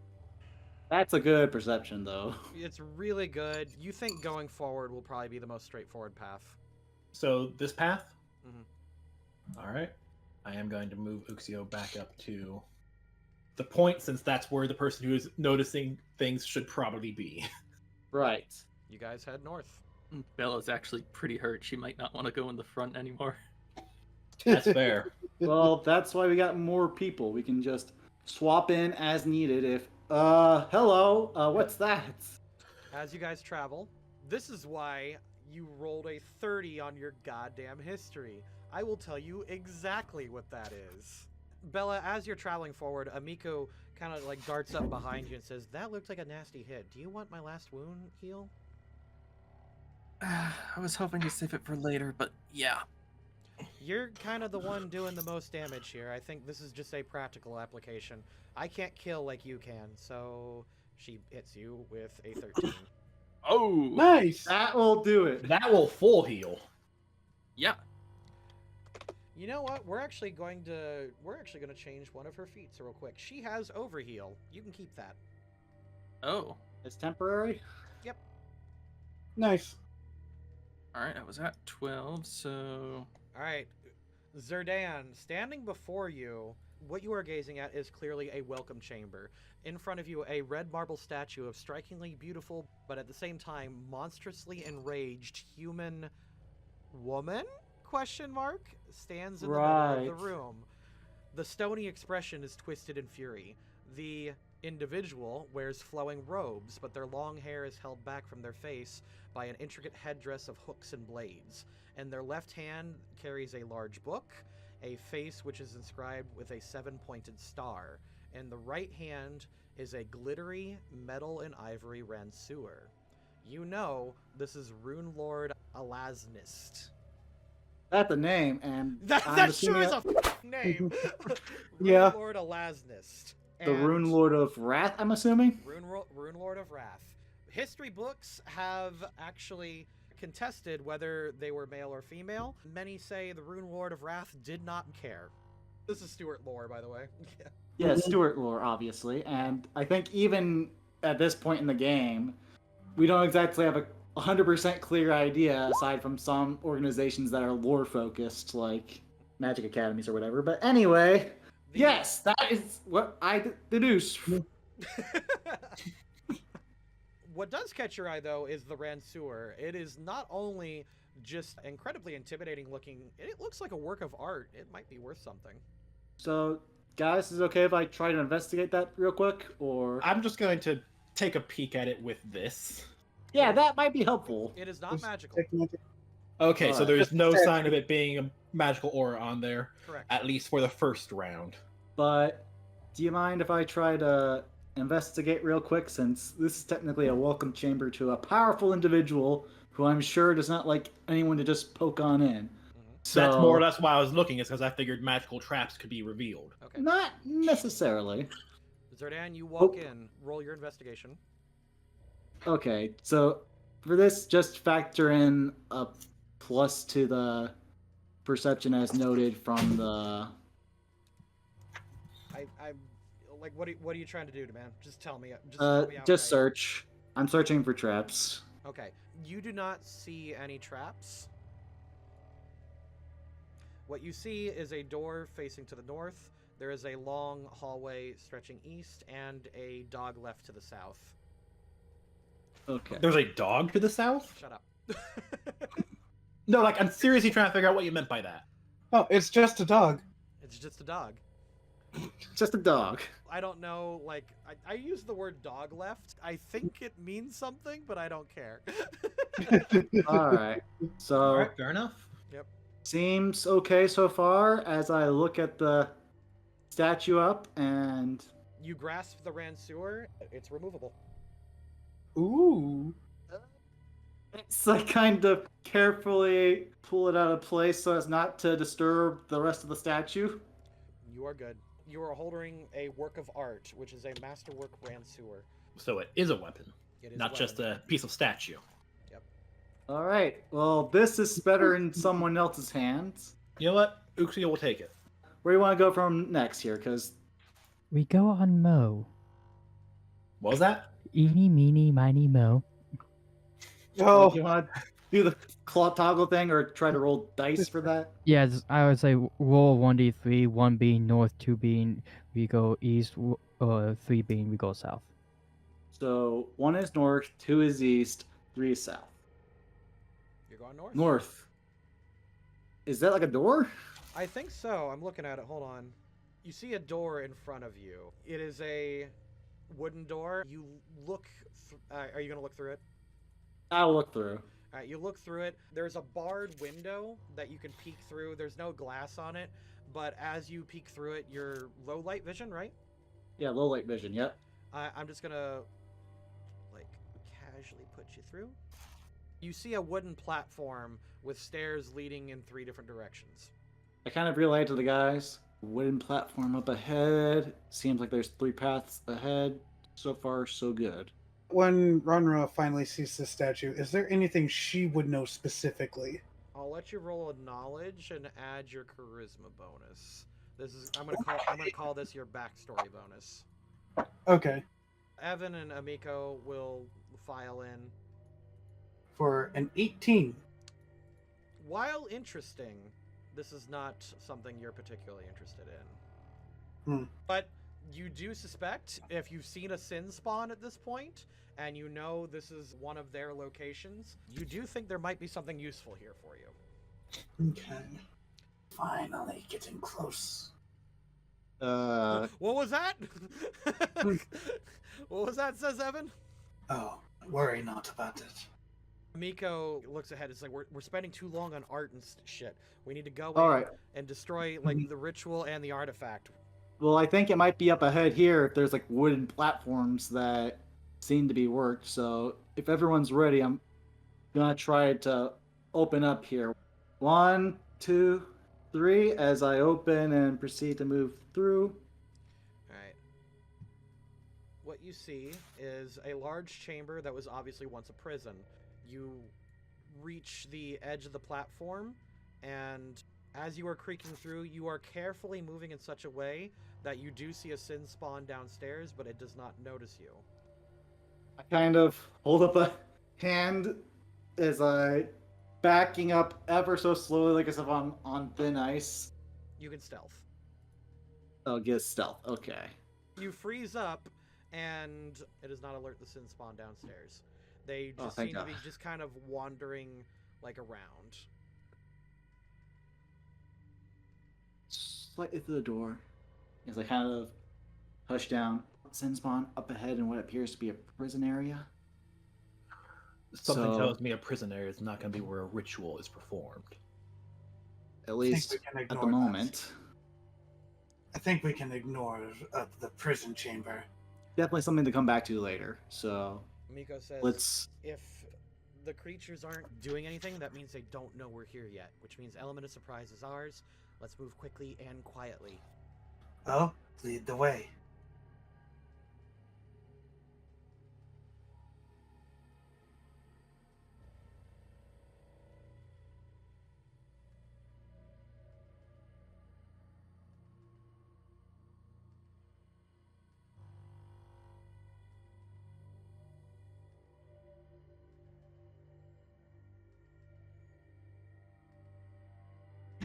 That's a good perception, though. It's really good. You think going forward will probably be the most straightforward path. So, this path? Mm-hmm. Alright. I am going to move Uxio back up to the point, since that's where the person who is noticing things should probably be. Right. You guys head north. Bella's actually pretty hurt. She might not want to go in the front anymore. That's fair. Well, that's why we got more people. We can just swap in as needed if... hello? What's that? As you guys travel, this is why you rolled a 30 on your goddamn history. I will tell you exactly what that is. Bella, as you're traveling forward, Amiko kind of like darts up behind you and says, that looked like a nasty hit. Do you want my last wound heal? I was hoping to save it for later, but yeah. You're kind of the one doing the most damage here. I think this is just a practical application. I can't kill like you can, so she hits you with a 13. Oh! Nice! That will do it. That will full heal. Yeah. You know what? We're actually going to change one of her feats real quick. She has overheal. You can keep that. Oh. It's temporary? Yep. Nice. Alright, I was at 12, so... Alright. Zerdan, standing before you, what you are gazing at is clearly a welcome chamber. In front of you, a red marble statue of strikingly beautiful, but at the same time, monstrously enraged human woman? Question mark stands in the Right. middle of the room. The stony expression is twisted in fury. The individual wears flowing robes, but their long hair is held back from their face by an intricate headdress of hooks and blades. And their left hand carries a large book, a face which is inscribed with a 7-pointed star. And the right hand is a glittery metal and ivory ransuer. You know this is Runelord Alasnist. That's the name, and That sure is a name. Yeah. Runelord Alasnist. the Rune Lord of Wrath, I'm assuming? Rune Lord of Wrath. History books have actually contested whether they were male or female. Many say the Rune Lord of Wrath did not care. This is Stuart lore, by the way. Yeah, Stuart lore, obviously. And I think even at this point in the game, we don't exactly have a 100% clear idea, aside from some organizations that are lore-focused, like Magic Academies or whatever. But anyway, yes, that is what I deduce. What does catch your eye, though, is the Ransuer. It is not only just incredibly intimidating looking, it looks like a work of art. It might be worth something. So, guys, is it okay if I try to investigate that real quick? Or I'm just going to take a peek at it with this. yeah, that might be helpful. It is not magical. Okay, so Alright. there's no sign of it being a magical aura on there, Correct. at least for the first round. But do you mind if I try to investigate real quick, since this is technically a welcome chamber to a powerful individual who I'm sure does not like anyone to just poke on in. So That's more or less why I was looking, is because I figured magical traps could be revealed. Okay. not necessarily. Zerdan, you walk in. Roll your investigation. Okay, so for this, just factor in a plus to the perception as noted from the. I'm like, what are you trying to do, man? Just tell me. Just tell me Just outright. search. I'm searching for traps. Okay. You do not see any traps. What you see is a door facing to the north. There is a long hallway stretching east, and a dog left to the south. Okay. There's a dog to the south? Shut up. No, like, I'm seriously trying to figure out what you meant by that. Oh, it's just a dog. It's just a dog. Just a dog. I don't know, like, I use the word dog left. I think it means something, but I don't care. Alright. So Alright, fair enough. seems okay so far as I look at the statue up and You grasp the Ransuer. It's removable. Ooh. it's like kind of carefully pull it out of place so as not to disturb the rest of the statue. You are good. You are holding a work of art, which is a masterwork Ransuer. So it is a weapon, It is not just a piece of statue. Alright, well this is better in someone else's hands. You know what? Uxie will take it. Where do you want to go from next here? Because We go on Mo. What was that? Eeny, meeny, miny, mo. Oh, you want to do the claw toggle thing or try to roll dice for that? Yeah, I would say roll 1d3, 1 being north, 2 being we go east, 3 being we go south. So 1 is north, 2 is east, 3 is south. You're going north? North. Is that like a door? I think so. I'm looking at it. Hold on. You see a door in front of you. It is a wooden door. You look... are you going to look through it? I'll look through. All right, you look through it. There's a barred window that you can peek through. There's no glass on it, but as you peek through it, you're low light vision, right? Yeah, low light vision, yep. I'm just gonna, like, casually put you through. You see a wooden platform with stairs leading in 3 different directions. I kind of relay to the guys. Wooden platform up ahead. Seems like there's 3 paths ahead. So far, so good. when Ranra finally sees this statue, is there anything she would know specifically? I'll let you roll a knowledge and add your charisma bonus. This is I'm gonna call this your backstory bonus. Okay. Evan and Amiko will file in. For an 18. While interesting, this is not something you're particularly interested in. But you do suspect, if you've seen a Sinspawn at this point, and you know this is one of their locations, you do think there might be something useful here for you. Okay. Finally getting close. What was that? What was that, says Evan? Oh, worry not about it. Miko looks ahead. It's like, we're spending too long on art and shit. We need to go All in right. and destroy, like, the ritual and the artifact. Well, I think it might be up ahead here if there's like wooden platforms that seem to be worked. So if everyone's ready, I'm gonna try to open up here. 1, 2, 3, as I open and proceed to move through. Alright. What you see is a large chamber that was obviously once a prison. You reach the edge of the platform, and as you are creaking through, you are carefully moving in such a way that you do see a Sinspawn downstairs, but it does not notice you. I kind of hold up a hand as I backing up ever so slowly, like as if I'm on thin ice. You can stealth. Oh, get stealth. Okay. You freeze up, and it does not alert the Sinspawn downstairs. They just thank seem to God. be just kind of wandering, like, around. Slightly through the door, as I kind of hush down. Sinspawn up ahead in what appears to be a prison area. Something So- tells me a prison area is not going to be where a ritual is performed. At least we can at the ignore that. moment. I think we can ignore the prison chamber. Definitely something to come back to later. So Miko says, let's. if the creatures aren't doing anything, that means they don't know we're here yet, which means element of surprise is ours. Let's move quickly and quietly. Oh, lead the way.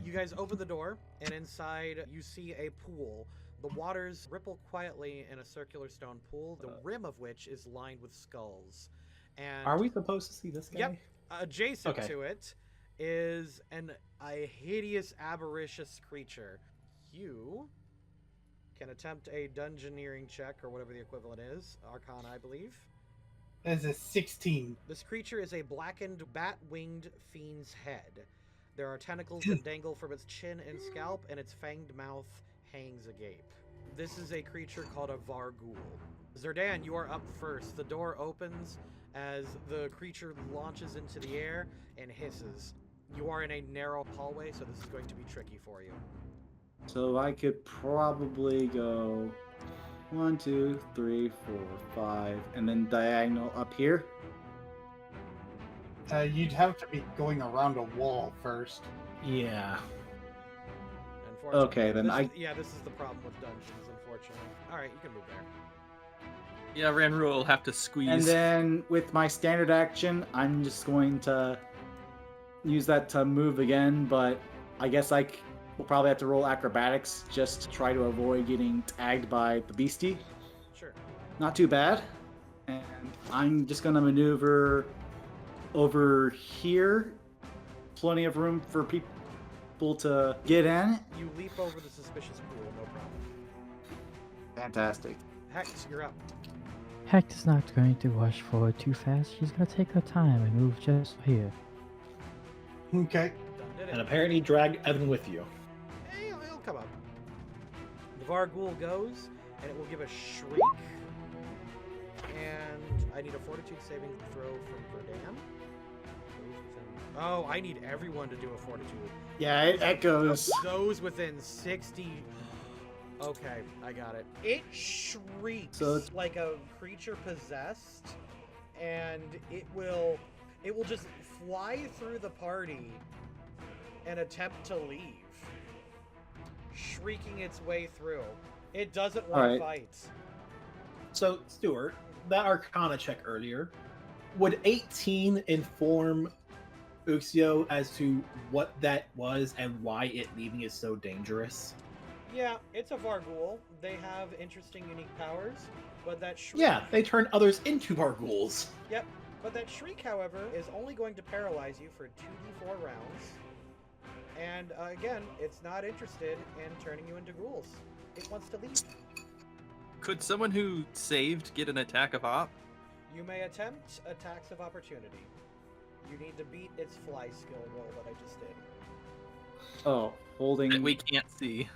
You guys open the door, and inside you see a pool. The waters ripple quietly in a circular stone pool, the rim of which is lined with skulls. And Are we supposed to see this guy? Yep. Adjacent Okay. to it is a hideous, avaricious creature. You can attempt a dungeoneering check, or whatever the equivalent is. Arcana, I believe. That's a 16. This creature is a blackened, bat-winged fiend's head. There are tentacles that dangle from its chin and scalp, and its fanged mouth hangs agape. This is a creature called a Varghul. Zerdan, you are up first. The door opens as the creature launches into the air and hisses. You are in a narrow hallway, so this is going to be tricky for you. So I could probably go 1, 2, 3, 4, 5, and then diagonal up here. You'd have to be going around a wall first. Yeah. Unfortunately, Okay, then this is the problem with dungeons, unfortunately. Alright, you can move there. Yeah, Ranru will have to squeeze. And then with my standard action, I'm just going to use that to move again, but I guess will probably have to roll acrobatics just to try to avoid getting tagged by the beastie. Sure. Not too bad. And I'm just going to maneuver over here. Plenty of room for people to get in. You leap over the suspicious pool, no problem. Fantastic. Hex, you're up. Hecht is not going to rush forward too fast. She's going to take her time and move just here. Okay. Done did And it. apparently drag Evan with you. Hey, he'll come up. The Varghul goes, and it will give a shriek. And I need a fortitude saving throw from Verdan. Oh, I need everyone to do a fortitude. Yeah, it echoes. Those within 60. Okay, I got it. It shrieks So it's- like a creature possessed, and it will just fly through the party and attempt to leave, shrieking its way through. It doesn't want to Alright. fight. So, Stuart, that Arcana check earlier, would 18 inform Uxio as to what that was and why it leaving is so dangerous? Yeah, it's a Varghul. They have interesting, unique powers, but that shriek... Yeah, they turn others into Varghouls. Yep, but that shriek, however, is only going to paralyze you for 2d4 rounds, And again, it's not interested in turning you into ghouls. It wants to leave. Could someone who saved get an attack of op? You may attempt attacks of opportunity. You need to beat its fly skill roll that I just did. Oh, holding. That we can't see.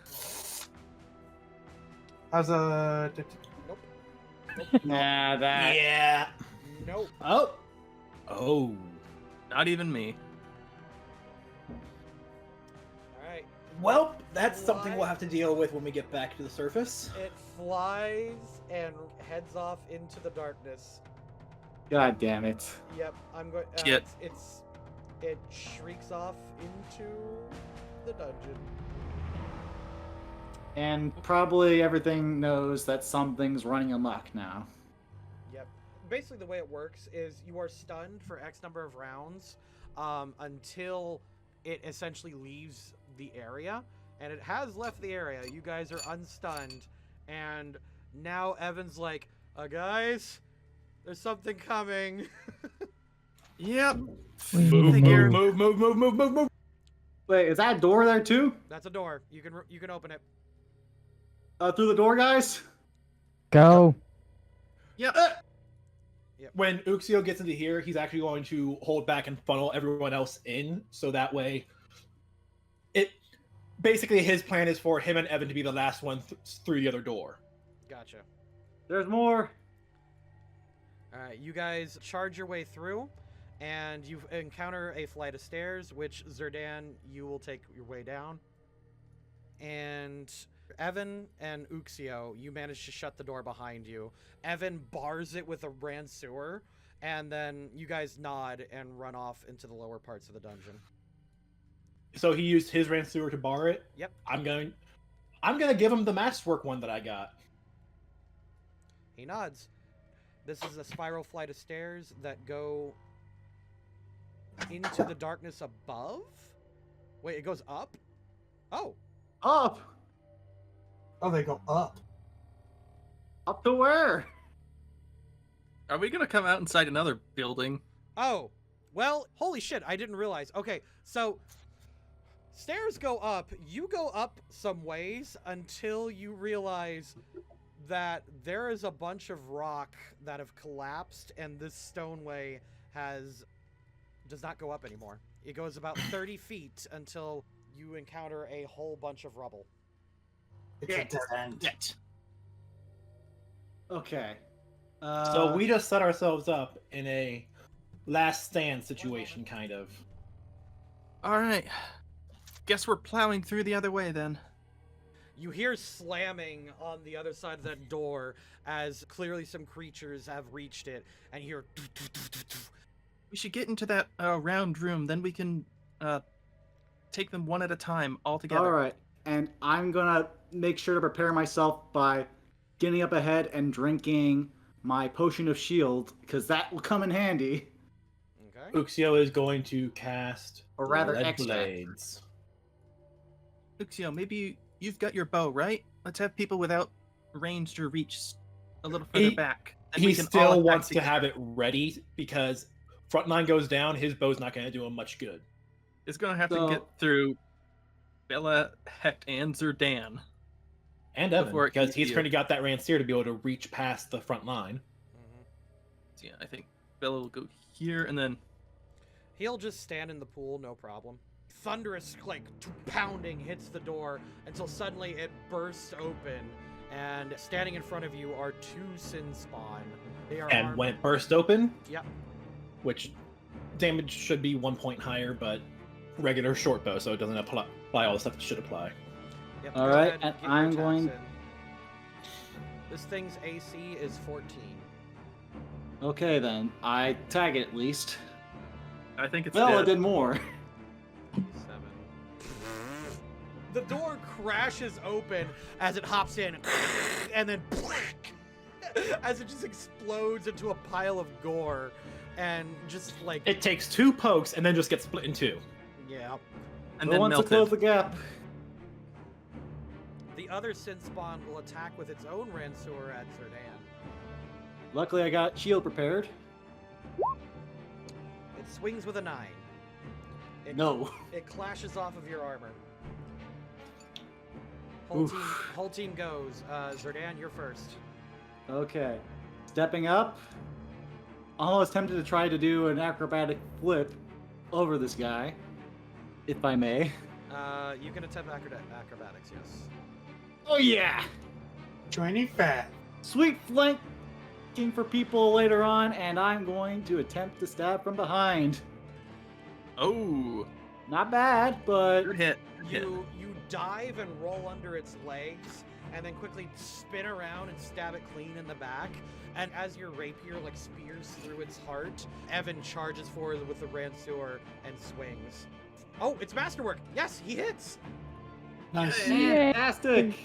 How's a... Nope. Nah, that. Yeah. Nope. Oh. Oh. Not even me. Alright. Well, that's something we'll have to deal with when we get back to the surface. It flies and heads off into the darkness. God damn it. Yep, I'm going. Shit. It shrieks off into the dungeon. And probably everything knows that something's running amok now. Yep. Basically, the way it works is you are stunned for X number of rounds until it essentially leaves the area. And it has left the area. You guys are unstunned. And now Evan's like, guys, there's something coming. Yep. Move. Wait, is that a door there too? That's a door. You can open it. Through the door, guys? Go. Yep. When Uxio gets into here, he's actually going to hold back and funnel everyone else in, so that way... Basically, his plan is for him and Evan to be the last one through the other door. Gotcha. There's more. Alright, you guys charge your way through, and you encounter a flight of stairs, which, Zerdan, you will take your way down. And Evan and Uxio, you manage to shut the door behind you. Evan bars it with a ransewer, and then you guys nod and run off into the lower parts of the dungeon. So he used his ransewer to bar it? Yep. I'm gonna give him the masterwork one that I got. He nods. This is a spiral flight of stairs that go into the darkness above? Wait, it goes up? Oh. Up! Oh, they go up. Up to where? Are we gonna come out inside another building? Oh. Well, holy shit, I didn't realize. Okay, so stairs go up. You go up some ways until you realize that there is a bunch of rock that have collapsed, and this stoneway does not go up anymore. It goes about 30 feet until you encounter a whole bunch of rubble. It's a dead end. Okay. So we just set ourselves up in a last stand situation, kind of. Alright. Guess we're plowing through the other way then. You hear slamming on the other side of that door as clearly some creatures have reached it, and you hear... We should get into that round room, then we can take them one at a time, all together. Alright, and I'm gonna make sure to prepare myself by getting up ahead and drinking my potion of shield, because that will come in handy. Okay. Uxio is going to cast... Or rather, Lead extra. Blades. Uxio, maybe you've got your bow, right? Let's have people without range to reach a little further back. Then He we can all still attack wants to together. have it ready, because frontline goes down, his bow's not going to do him much good. It's gonna have to So- get through Bella, Hecht, and Zerdan. And Evan, Before it can because he's heal. currently got that Rancier to be able to reach past the front line. So yeah, I think Bella will go here, and then He'll just stand in the pool, no problem. Thunderous, pounding hits the door until suddenly it bursts open, and standing in front of you are two Sinspawn. They are And armed. when it burst open, Yep. which damage should be 1 point higher, but regular short bow, so it doesn't apply all the stuff it should apply. Yep, All go right, ahead, and get your I'm attacks going- in. This thing's AC is 14. Okay then, I tag it at least. I think it's Well, dead. it did more. 7. The door crashes open as it hops in, and then as it just explodes into a pile of gore, and just It takes 2 pokes and then just gets split in 2. yeah. And Who then wants to close melted. the gap? The other Sinspawn will attack with its own Ransewer at Zerdan. Luckily, I got shield prepared. It swings with a 9. No. It clashes off of your armor. Oof. Whole team goes. Zerdan, you're first. Okay. Stepping up. Almost tempted to try to do an acrobatic flip over this guy, if I may. You can attempt acrobatics, yes. Oh yeah! 25. Sweet flanking for people later on, and I'm going to attempt to stab from behind. Oh, Not bad, but good hit. You dive and roll under its legs, and then quickly spin around and stab it clean in the back. And as your rapier spears through its heart, Evan charges forward with the Ransour and swings. Oh, it's masterwork! Yes, he hits! Nice. fantastic!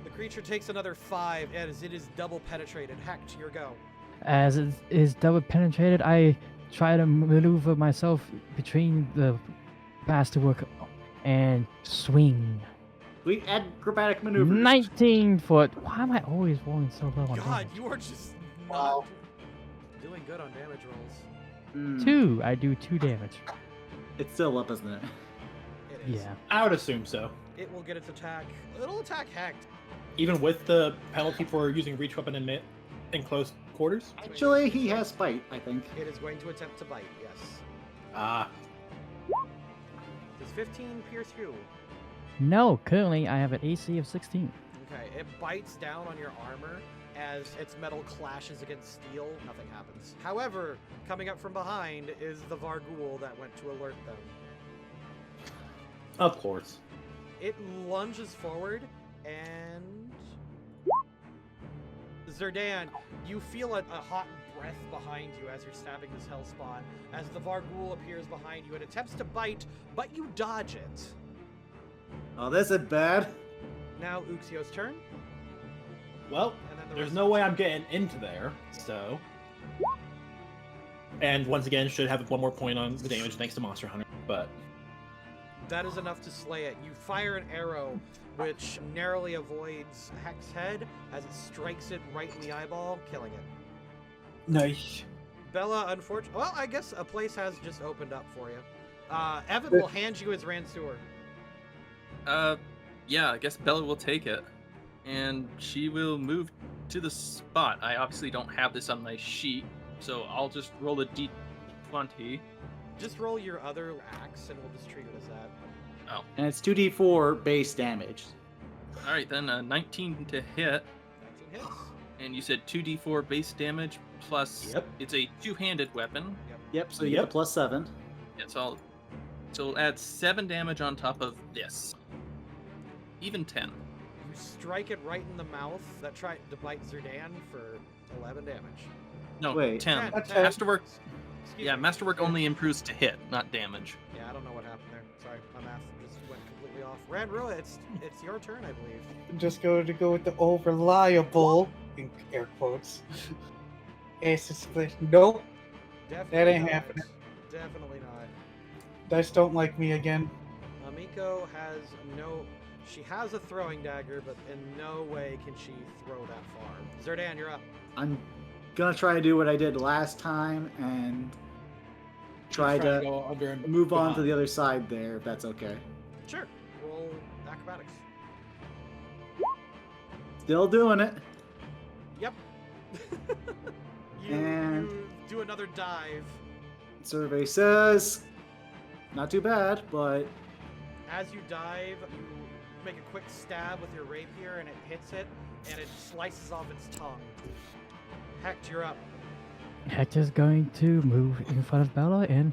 The creature takes another 5 as it is double penetrated. Hecht, your go. As it is double penetrated, I try to maneuver myself between the masterwork and swing. Sweet acrobatic maneuver. 19 foot. Why am I always rolling so low on God, damage? you are just Wow. not doing good on damage rolls. 2. I do 2 damage. It's still up, isn't it? It is. Yeah. I would assume so. It will get its attack. It'll attack Hecht. Even with the penalty for using reach weapon in close quarters? Actually, he has spite, I think. It is going to attempt to bite, yes. Ah. Does 15 pierce you? No, currently I have an AC of 16. Okay, it bites down on your armor as its metal clashes against steel. Nothing happens. However, coming up from behind is the Varghoul that went to alert them. Of course. It lunges forward and... Zerdan, you feel a hot breath behind you as you're stabbing this hellspawn, as the Varghoul appears behind you and attempts to bite, but you dodge it. Oh, this is bad. Now Uxio's turn. Well, And then the there's rest no of way the I'm getting into there, so... And once again, should have 1 more point on the damage thanks to Monster Hunter, but... That is enough to slay it. You fire an arrow, which narrowly avoids Hecht's head as it strikes it right in the eyeball, killing it. Nice. Bella, unfortunately... Well, I guess a place has just opened up for you. Evan will hand you his Ransour. Yeah, I guess Bella will take it. And she will move to the spot. I obviously don't have this on my sheet, so I'll just roll a d20. Just roll your other axe, and we'll just treat it as that. Oh. And it's 2d4 base damage. Alright, then 19 to hit. 19 hits. And you said 2d4 base damage plus... Yep. It's a two-handed weapon. Yep, so you get the +7. Yeah, so it'll add 7 damage on top of this. Even 10. You strike it right in the mouth. That tried to bite Zerdan for 11 damage. No, Wait. 10. That's Masterwork. Excuse Yeah, me. Masterwork only improves to hit, not damage. Yeah, I don't know what happened there. Sorry, my math just went completely off. Ranrua, it's your turn, I believe. Just going to go with the old reliable, in air quotes, acid split. Nope, Definitely ain't not. happening. Definitely not. dice don't like me again. Amiko has no... She has a throwing dagger, but in no way can she throw that far. Zerdan, you're up. I'm gonna try to do what I did last time and try to go under and move on to behind. the other side there, if that's okay. Sure. Roll acrobatics. Still doing it. Yep. And- you do another dive. Survey says, not too bad, but As you dive, you make a quick stab with your rapier, and it hits it, and it slices off its tongue. Hecht, you're up. Hector's going to move in front of Bella and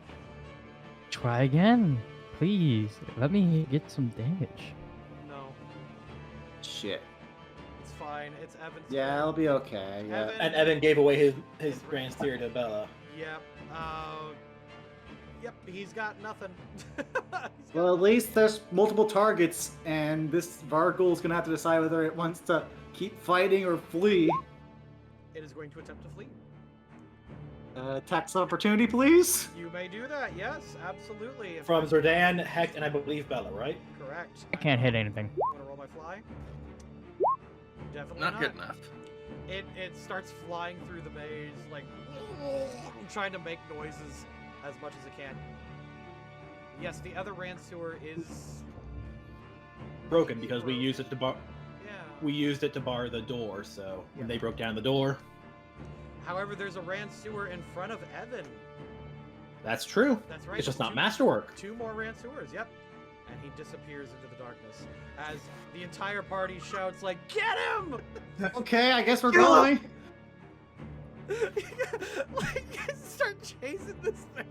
try again. Please, let me get some damage. No, shit. it's fine. It's Evan's Yeah, turn. it'll be okay. Yeah. Evan. And Evan gave away his grand theory to Bella. Yep. Yep, he's got nothing. He's got Well, at least there's multiple targets, and this Varghoul is gonna have to decide whether it wants to keep fighting or flee. It is going to attempt to flee. Tax opportunity, please. You may do that, yes, absolutely. If From I- Zerdan, Hecht, and I believe Bella, right? Correct. I can't hit anything. I'm gonna roll my fly. Definitely Not good enough. It starts flying through the maze, like trying to make noises as much as it can. Yes, the other ran sewer is broken because we used it to bar. Yeah. We used it to bar the door, so when they broke down the door. However, there's a ran sewer in front of Evan. That's true. That's right. It's just not Two- masterwork. 2 more ran sewers, yep. And he disappears into the darkness as the entire party shouts like, "Get him!" Okay, I guess we're going. Like, start chasing this thing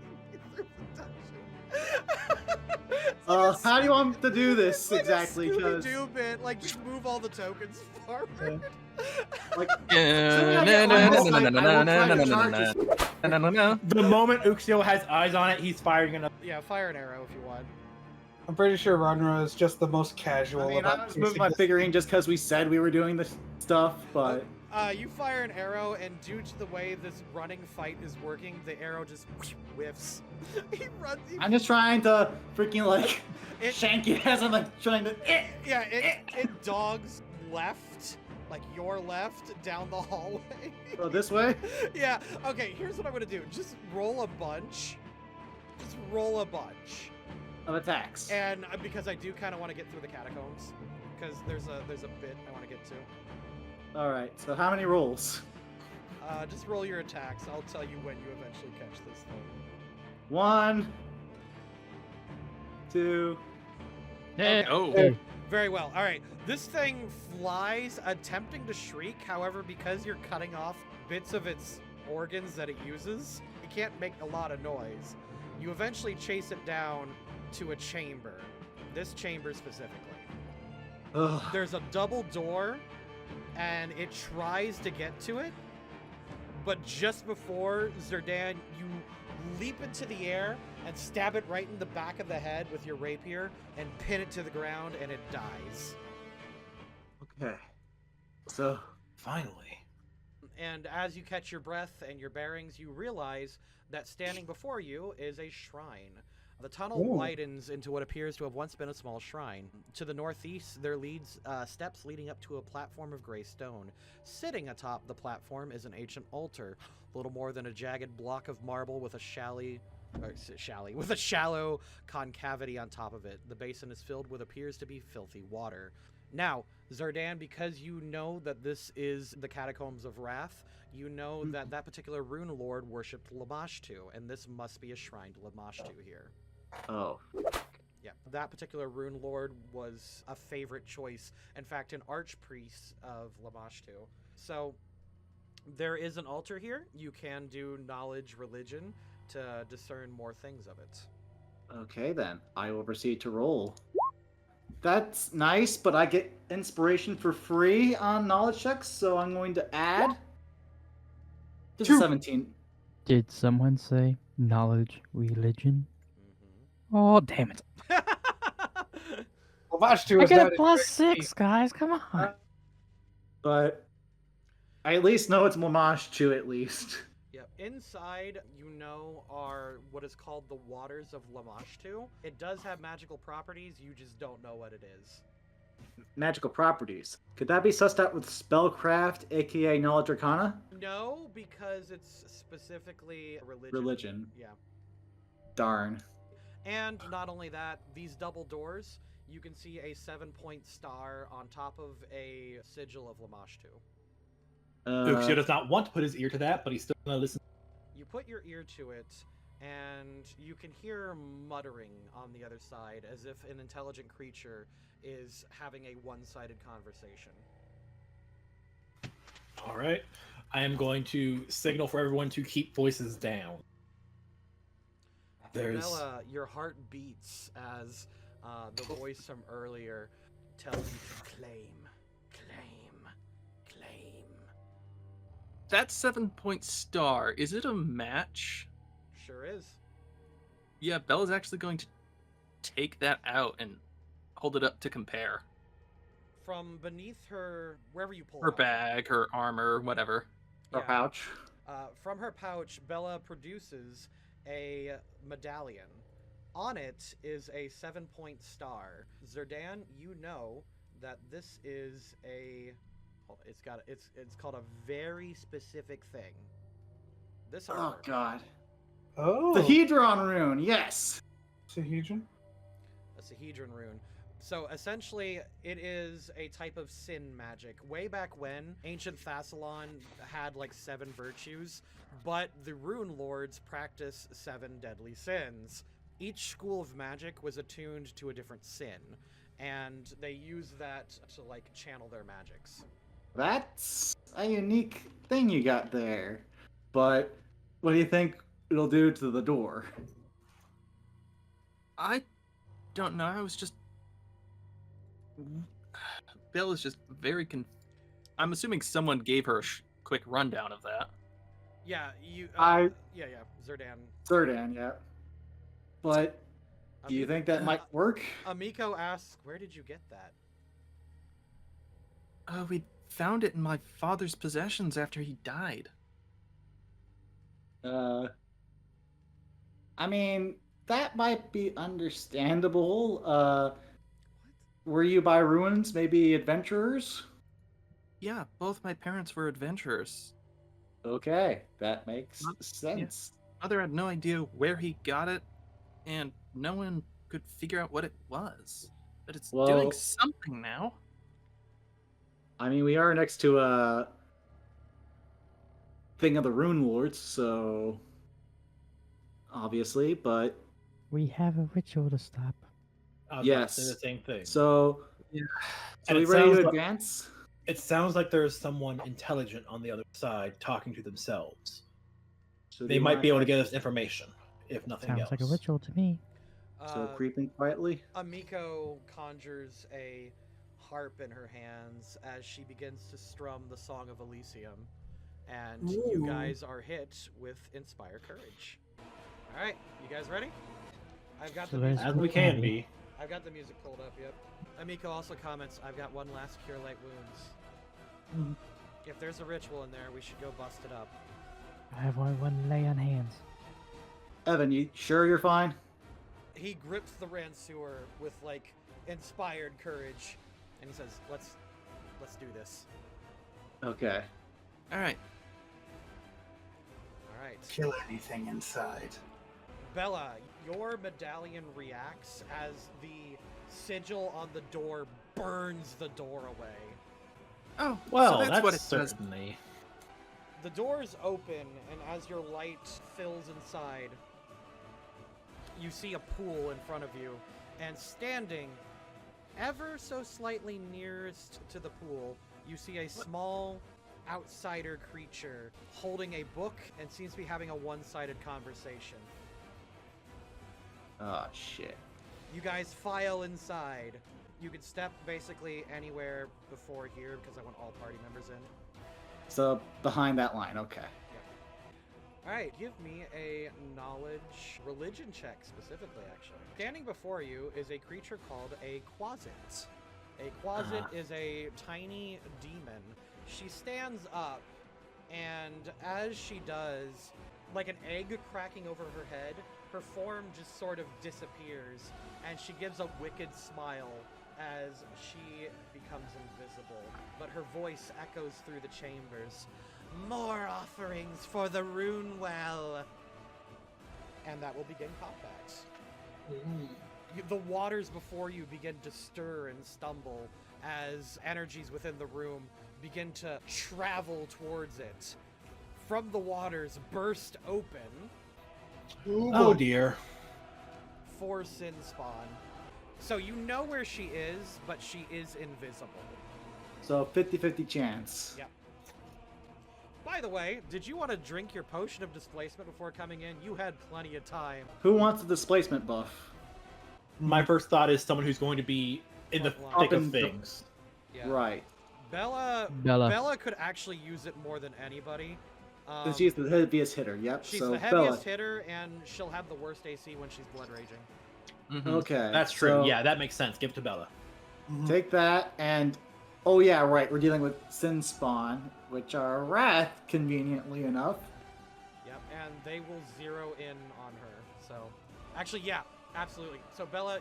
through the dungeon. How do you want to do this exactly? Like a 'Cause, Scooby-Doo bit, like just move all the tokens forward. like, The moment Uxio has eyes on it, he's firing another. Yeah, fire an arrow if you want. I'm pretty sure Runra is just the most casual I mean, about I was moving chasing my this- figurine just because we said we were doing this stuff, but You fire an arrow, and due to the way this running fight is working, the arrow just whiffs. He runs. I'm just trying to freaking like It- shank it as I'm like trying to. It dogs left, like your left, down the hallway. Go this way. Yeah. Okay. Here's what I'm gonna do. Just roll a bunch. Just roll a bunch. Of attacks. And because I do kind of want to get through the catacombs, because there's a bit I want to get to. All right. So how many rolls? Just roll your attacks. I'll tell you when you eventually catch this thing. 1, 2. Okay. Oh. Very well. All right. This thing flies, attempting to shriek. However, because you're cutting off bits of its organs that it uses, it can't make a lot of noise. You eventually chase it down to a chamber. This chamber specifically. Ugh. There's a double door, and it tries to get to it, but just before, Zerdan, you leap into the air and stab it right in the back of the head with your rapier and pin it to the ground, and it dies. Okay. So Finally. And as you catch your breath and your bearings, you realize that standing before you is a shrine. The tunnel Ooh. widens into what appears to have once been a small shrine. To the northeast, there leads steps leading up to a platform of gray stone. Sitting atop the platform is an ancient altar, little more than a jagged block of marble with a shallow concavity on top of it. The basin is filled with appears to be filthy water. Now, Zerdan, because you know that this is the Catacombs of Wrath, you know that that particular rune lord worshipped Lamashtu, and this must be a shrine to Lamashtu here. Oh. Yeah, that particular rune lord was a favorite choice. In fact, an archpriest of Lamashtu. So, there is an altar here. You can do knowledge religion to discern more things of it. Okay then. I will proceed to roll. That's nice, but I get inspiration for free on knowledge checks, so I'm going to add just a 17. Did someone say knowledge religion? Oh, damn it. Lamashtu I is get not a in plus great 6, guys. Come on. But I at least know it's Lamashtu at least. Yep. Inside, you know, are what is called the Waters of Lamashtu. It does have magical properties, you just don't know what it is. Magical properties. Could that be sussed out with spellcraft, aka knowledge arcana? No, because it's specifically religion. Religion. Yeah. Darn. And not only that, these double doors, you can see a 7-point star on top of a sigil of Lamashtu. Uxio does not want to put his ear to that, but he's still gonna listen. You put your ear to it, and you can hear muttering on the other side, as if an intelligent creature is having a one-sided conversation. All right. I am going to signal for everyone to keep voices down. There's. Bella, your heart beats as the voice from earlier tells you to claim. That 7-point star, is it a match? Sure is. Yeah, Bella's actually going to take that out and hold it up to compare. From beneath her, wherever you pull Her it out. bag, her armor, whatever. Or pouch. From her pouch, Bella produces a medallion. On it is a 7-point star. Zerdan, you know that this is a... It's called a very specific thing. This Oh armor. god. Oh. The Hedron rune, yes! Sahedron? A Sahedron rune. So essentially, it is a type of sin magic. Way back when, ancient Thassalon had like 7 virtues, but the Runelords practice 7 deadly sins. Each school of magic was attuned to a different sin, and they use that to like channel their magics. That's a unique thing you got there. But what do you think it'll do to the door? I don't know. I was just. Bill is just very I'm assuming someone gave her a quick rundown of that. Yeah, you. Yeah, Zerdan. Zerdan, yeah. But do you think that might work? Amiko asks, "Where did you get that?" We found it in my father's possessions after he died. I mean, that might be understandable. Were you by ruins, maybe adventurers? Yeah, both my parents were adventurers. Okay, that makes sense. Mother had no idea where he got it, and no one could figure out what it was. But it's doing something now. I mean, we are next to a thing of the Runelords, so obviously, but We have a ritual to stop. Yes, the same thing. So, yeah. So we ready to advance? It sounds like there's someone intelligent on the other side talking to themselves. So they might be able to get us information, if nothing else. Sounds like a ritual to me. So creeping quietly. Amiko conjures a harp in her hands as she begins to strum the Song of Elysium, and you guys are hit with Inspire Courage. All right, you guys ready? I've got the music. As we can be. I've got the music pulled up. Yep. Amiko also comments, "I've got one last Cure Light Wounds. If there's a ritual in there, we should go bust it up." I have one lay on hands. Evan, you sure you're fine? He grips the Ransuer with like inspired courage, and he says, "Let's do this." Okay. All right. All right. Kill anything inside. Bella, your medallion reacts as the sigil on the door burns the door away. Oh, well, so that's what it certainly. The doors open, and as your light fills inside, you see a pool in front of you, and standing ever so slightly nearest to the pool, you see a small outsider creature holding a book and seems to be having a one-sided conversation. Oh, shit. You guys file inside. You can step basically anywhere before here because I want all party members in. So, behind that line, okay. Alright, give me a knowledge religion check specifically, actually. Standing before you is a creature called a Quasit. A Quasit is a tiny demon. She stands up, and as she does, like an egg cracking over her head, her form just sort of disappears, and she gives a wicked smile as she becomes invisible. But her voice echoes through the chambers. "More offerings for the Runewell!" And that will begin combat. The waters before you begin to stir and stumble as energies within the room begin to travel towards it. From the waters burst open. Oh dear. For Sinspawn. So you know where she is, but she is invisible. So 50-50 chance. Yep. By the way, did you want to drink your potion of displacement before coming in? You had plenty of time. Who wants a displacement buff? My first thought is someone who's going to be in the thick of things. Yeah. Right. Bella could actually use it more than anybody. She's the heaviest hitter, yep. She's so the heaviest Bella. hitter, and she'll have the worst AC when she's blood raging. Okay. That's true. so Yeah, that makes sense. Give it to Bella. Take that, and... Oh yeah, right, we're dealing with Sinspawn, which are Wrath, conveniently enough. Yep, and they will zero in on her, so... Actually, yeah, absolutely. So Bella,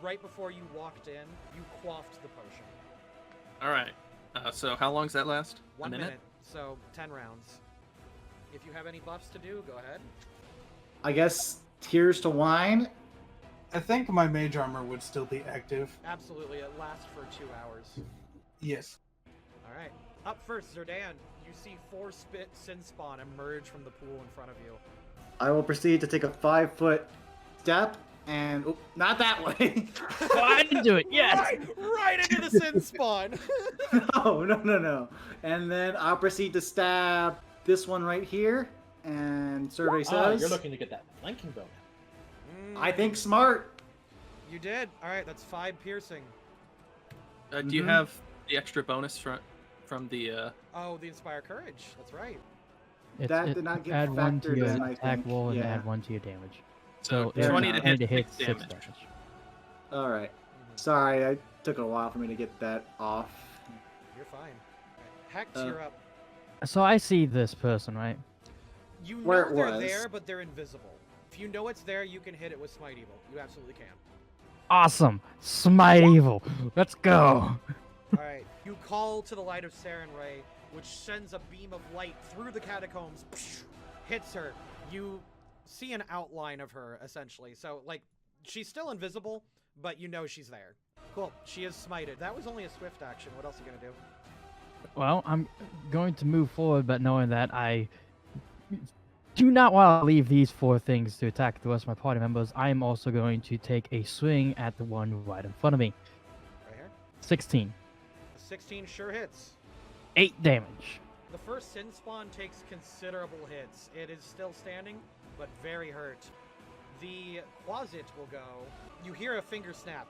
right before you walked in, you quaffed the potion. Alright. So how long does that last? 1 minute? So 10 rounds. If you have any buffs to do, go ahead. I guess Tears to Wine, I think my mage armor would still be active. Absolutely, it lasts for 2 hours. Yes. All right. Up first, Zerdan. You see 4 Sinspawn emerge from the pool in front of you. I will proceed to take a 5-foot step and not that way. Oh, I didn't do it. Yes. Right into the Sinspawn. No. And then I'll proceed to stab this one right here. And survey says you're looking to get that flanking bonus. I think smart. You did. All right, that's 5 piercing. Do you have the extra bonus from the? Oh, the Inspire Courage. That's right. That did not get add 1 to factored your in, I attack think. roll and Yeah. add 1 to your damage. So Fair 20 enough. to hit, 6 6 damage. All right. Sorry, it took a while for me to get that off. You're fine. All right. Hex, you're up. So I see this person, right? You know Where it they're was. there, but they're invisible. If you know it's there, you can hit it with Smite Evil. You absolutely can. Awesome. Smite Evil. Let's go. All right. You call to the light of Saren Ray, which sends a beam of light through the catacombs, hits her. You see an outline of her, essentially. So, like, she's still invisible, but you know she's there. Cool. She is smited. That was only a swift action. What else are you going to do? Well, I'm going to move forward, but knowing that I do not want to leave these 4 things to attack the rest of my party members, I am also going to take a swing at the one right in front of me. Right here. 16. A 16 sure hits. 8 damage. The first Sinspawn takes considerable hits. It is still standing, but very hurt. The Quasit will go. You hear a finger snap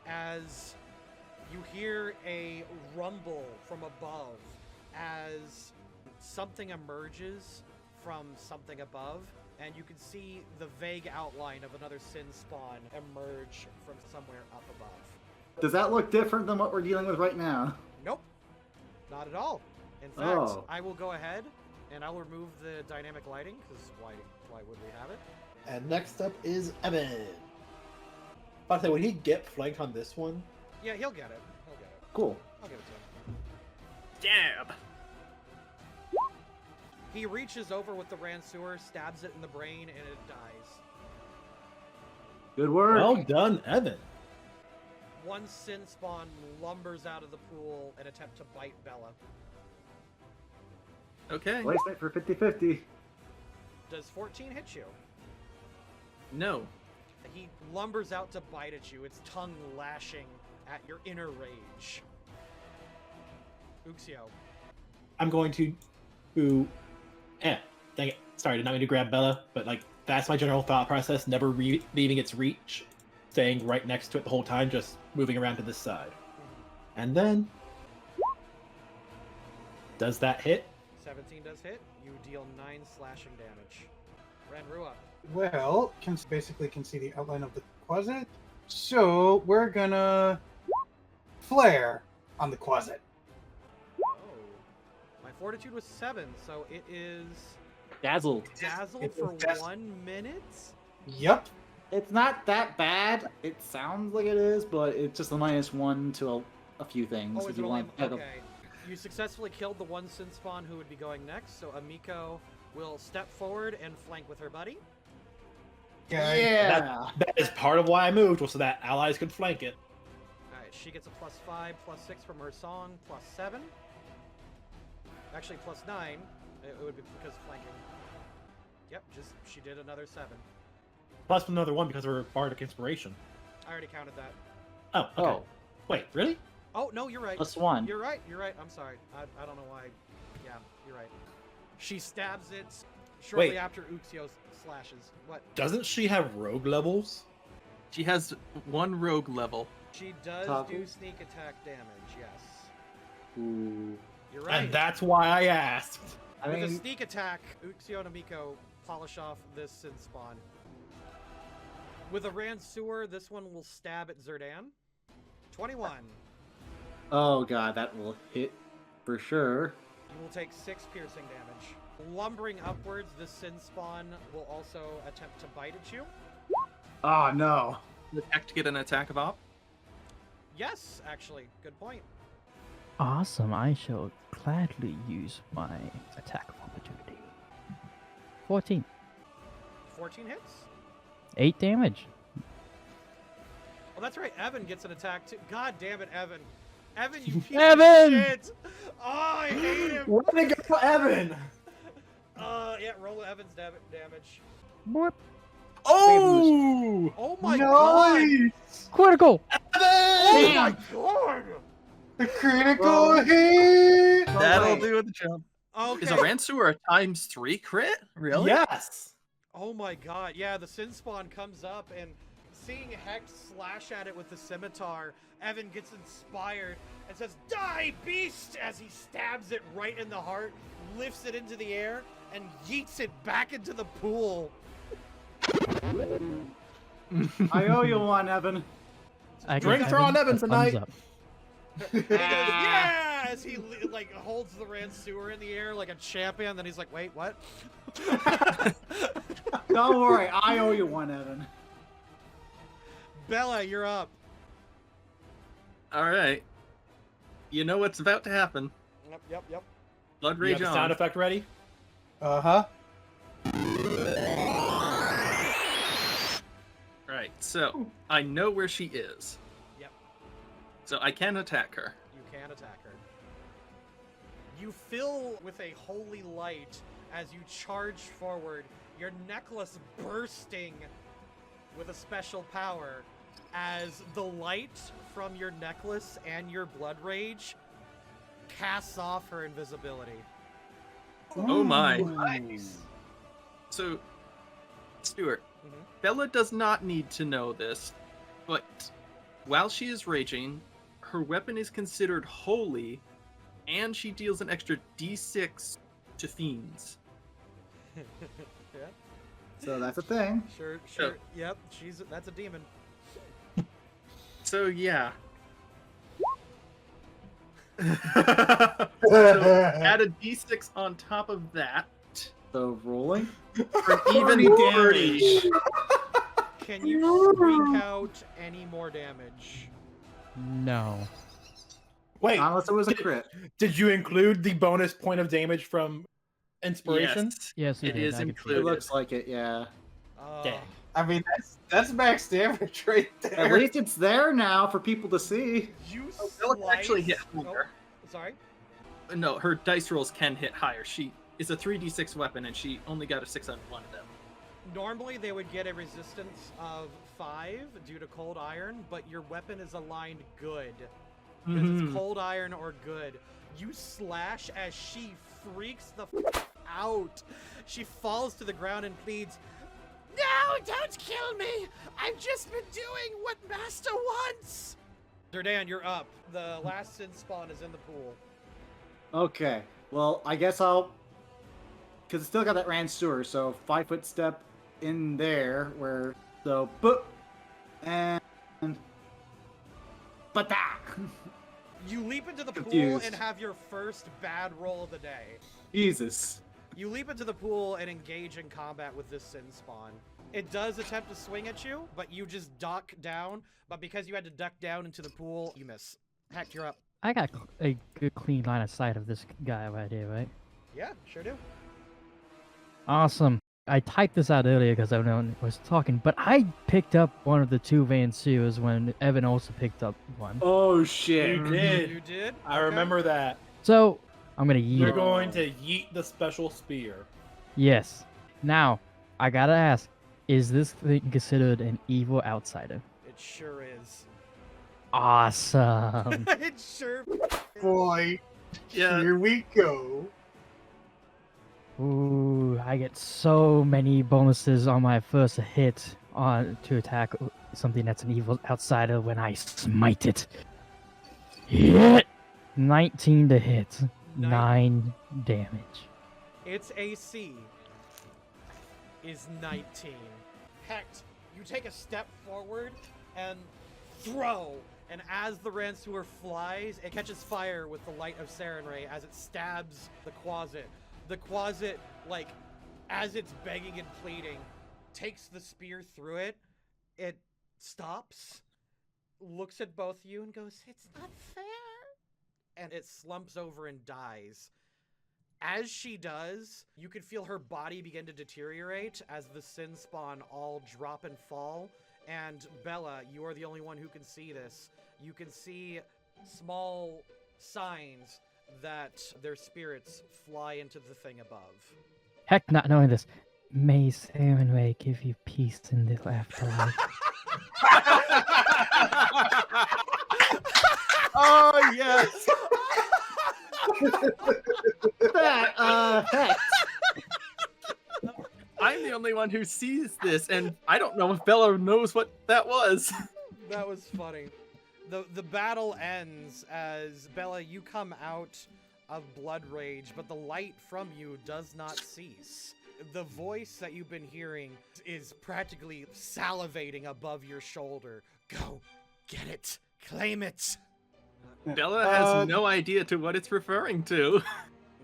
as you hear a rumble from above as something emerges from something above, and you can see the vague outline of another Sinspawn emerge from somewhere up above. Does that look different than what we're dealing with right now? Nope. Not at all. In fact, Oh. I will go ahead and I'll remove the dynamic lighting, because why would we have it? And next up is Evan. By the way, would he get flanked on this one? Yeah, he'll get it. He'll get it. Cool. I'll give it to him. Jab. He reaches over with the Ransuer, stabs it in the brain, and it dies. Good work. Well done, Evan. One Sinspawn lumbers out of the pool and attempt to bite Bella. Okay. Placement for 50-50. Does 14 hit you? No. He lumbers out to bite at you, its tongue lashing at your inner rage. Uxio. I'm going to. Dang it. Sorry, did not mean to grab Bella, but like that's my general thought process. Never leaving its reach, staying right next to it the whole time, just moving around to this side. And then. Does that hit? 17 does hit. You deal 9 slashing damage. Renrua. Well, basically can see the outline of the Quasit. So we're gonna flare on the Quasit. Oh. My fortitude was 7, so it is Dazzled. dazzled It for is dazzled. 1 minute? Yep. It's not that bad. It sounds like it is, but it's just a -1 to a few things. Oh, if is you it only... want. Okay. You successfully killed the one Sinspawn who would be going next, so Amiko will step forward and flank with her buddy. Yeah. That is part of why I moved, was so that allies could flank it. Alright, she gets a +5, +6 from her song, +7. Actually, +9. It would be because of flanking. Yep, she did another 7. Plus another 1 because of her bardic inspiration. I already counted that. Oh, okay. Oh, Wait, really? Oh, no, you're right. +1. You're right. I'm sorry. I don't know why. Yeah, you're right. She stabs it shortly Wait. after Uxio slashes. What? Doesn't she have rogue levels? She has 1 rogue level. She does Toggle. do sneak attack damage, yes. Ooh. You're right. And that's why I asked. I With a mean, sneak attack, Uxio and Amiko polish off this Sinspawn. With a Ransuer, this one will stab at Zerdan. 21. oh god, that will hit for sure. You will take 6 piercing damage. Lumbering upwards, this Sinspawn will also attempt to bite at you. Oh no. Attack to get an attack of op. Yes, actually. Good point. Awesome. I shall gladly use my attack of opportunity. 14. 14 hits. 8 damage. Oh, that's right. Evan gets an attack too. God damn it, Evan. Evan, you piece Evan! of shit. Oh, I hate him. Where did it go, Evan? Yeah, roll Evan's damage. Boop. Oh! Oh my god. Nice! Critical! Oh my god. The critical hit! That'll do with the jump. Okay. Is a Ransuer a ×3 crit? Really? Yes. Oh my god. Yeah, the Sinspawn comes up and seeing Hex slash at it with the scimitar, Evan gets inspired and says, "Die, beast!" as he stabs it right in the heart, lifts it into the air, and yeets it back into the pool. I owe you one, Evan. Drinks are on Evan tonight. And he goes, "Yeah!" as he like holds the Ransuer in the air like a champion. Then he's like, "Wait, what?" Don't worry, I owe you one, Evan. Bella, you're up. All right. You know what's about to happen. Yep. Blood You rage have the on. sound effect ready? Uh-huh. Right. So I know where she is. Yep. So I can attack her. You can attack her. You fill with a holy light as you charge forward, your necklace bursting with a special power as the light from your necklace and your blood rage casts off her invisibility. Oh my. Nice. So, Stuart, Mhm. Bella does not need to know this, but while she is raging, her weapon is considered holy, and she deals an extra d6 to fiends. Yeah, So that's a thing. sure. Oh. Yep, that's a demon. So yeah. So add a d6 on top of that So rolling. for an even 30. Can you freak out any more damage? No. Wait, Unless it was a crit. did you include the bonus point of damage from inspiration? Yes, It did. is I could see It included. looks like it, yeah. Dang. I mean, that's max damage right there. At least it's there now for people to see. You Bella can actually hit slice- higher. Oh, sorry. No, her dice rolls can hit higher. She is a 3d6 weapon, and she only got a 6 on one of them. Normally they would get a resistance of 5 due to cold iron, but your weapon is aligned good. Because it's cold iron or good. You slash as she freaks the out. She falls to the ground and pleads, "No, don't kill me! I've just been doing what Master wants!" Durdan, you're up. The last Sinspawn is in the pool. Okay. Well, I guess I'll... Because it's still got that Ransuer, so 5-foot step in there, where... So, boop! And... But that! You leap into the pool Confused. and have your first bad roll of the day. Jesus. You leap into the pool and engage in combat with this Sinspawn. It does attempt to swing at you, but you just duck down. But because you had to duck down into the pool, you miss. Heck, you're up. I got a good clean line of sight of this guy right here, right? Yeah, sure do. Awesome. I typed this out earlier because I was talking, but I picked up one of the 2 Van Sears when Evan also picked up one. Oh, shit. You did. You did? I Okay. remember that. So, I'm gonna yeet You're it. going to yeet the special spear. Yes. Now, I gotta ask, is this thing considered an evil outsider? It sure is. Awesome. It sure Boy, Yeah. here we go. Ooh, I get so many bonuses on my first hit to attack something that's an evil outsider when I smite it. Hit! 19 to hit. 9 damage. Its AC is 19. Heck, you take a step forward and throw, and as the Ransuer flies, it catches fire with the light of Sarenrae as it stabs the Quasit. The Quasit, like, as it's begging and pleading, takes the spear through it. It stops, looks at both of you, and goes, "It's not fair." And it slumps over and dies. As she does, you can feel her body begin to deteriorate as the Sinspawn all drop and fall And Bella, you are the only one who can see this. You can see small signs that their spirits fly into the thing above. Heck, not knowing this. May Sarenway give you peace in the afterlife. Oh, yes! Heck. I'm the only one who sees this, and I don't know if Bella knows what that was. That was funny. The battle ends as Bella, you come out of Blood Rage, but the light from you does not cease. The voice that you've been hearing is practically salivating above your shoulder. Go, get it, claim it. Bella has no idea to what it's referring to.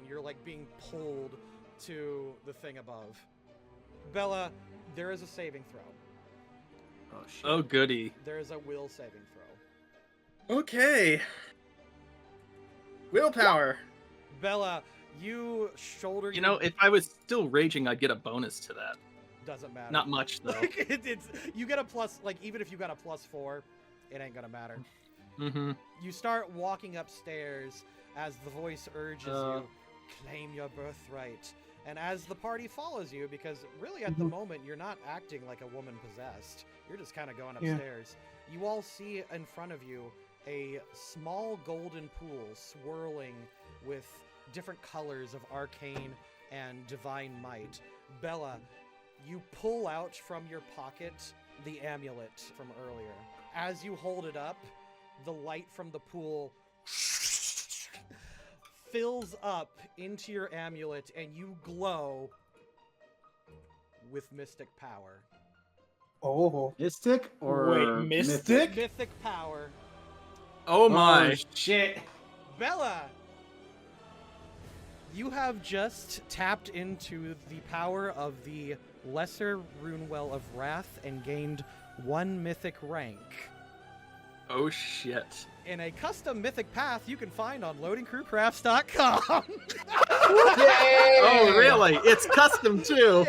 You're like being pulled to the thing above. Bella, there is a saving throw. Oh, shit. Oh, goody. There is a will saving throw. Okay. Willpower. Bella, you shoulder. You know, if I was still raging, I'd get a bonus to that. Doesn't matter. Not much, though. Like, it's you get a plus. Like even if you got a +4, it ain't gonna matter. Mm-hmm. You start walking upstairs as the voice urges you, claim your birthright. And as the party follows you, because really at the moment you're not acting like a woman possessed, you're just kind of going upstairs. You all see in front of you a small golden pool swirling with different colors of arcane and divine might. Bella, you pull out from your pocket the amulet from earlier. As you hold it up, the light from the pool fills up into your amulet and you glow with mystic power. Oh. Mystic or Wait, Mystic? Mythic power. Oh my. Oh, shit. Bella, you have just tapped into the power of the Lesser Runewell of Wrath and gained 1 mythic rank. Oh shit. In a custom mythic path you can find on LoadingCrewCrafts.com. Oh really? It's custom too.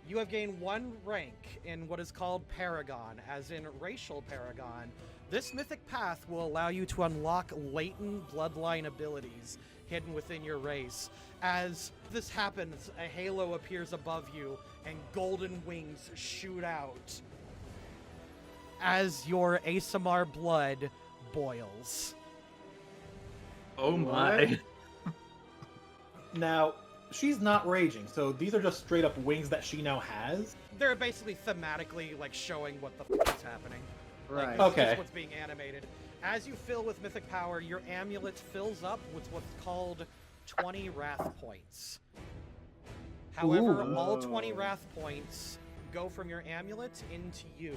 You have gained 1 rank in what is called Paragon, as in racial Paragon. This mythic path will allow you to unlock latent bloodline abilities hidden within your race. As this happens, a halo appears above you and golden wings shoot out as your ASMR blood boils. Oh my. Now, she's not raging, so these are just straight up wings that she now has? They're basically thematically like showing what the f is happening. Right. Like, this is Okay. just what's being animated. As you fill with mythic power, your amulet fills up with what's called 20 wrath points. However, all 20 wrath points go from your amulet into you.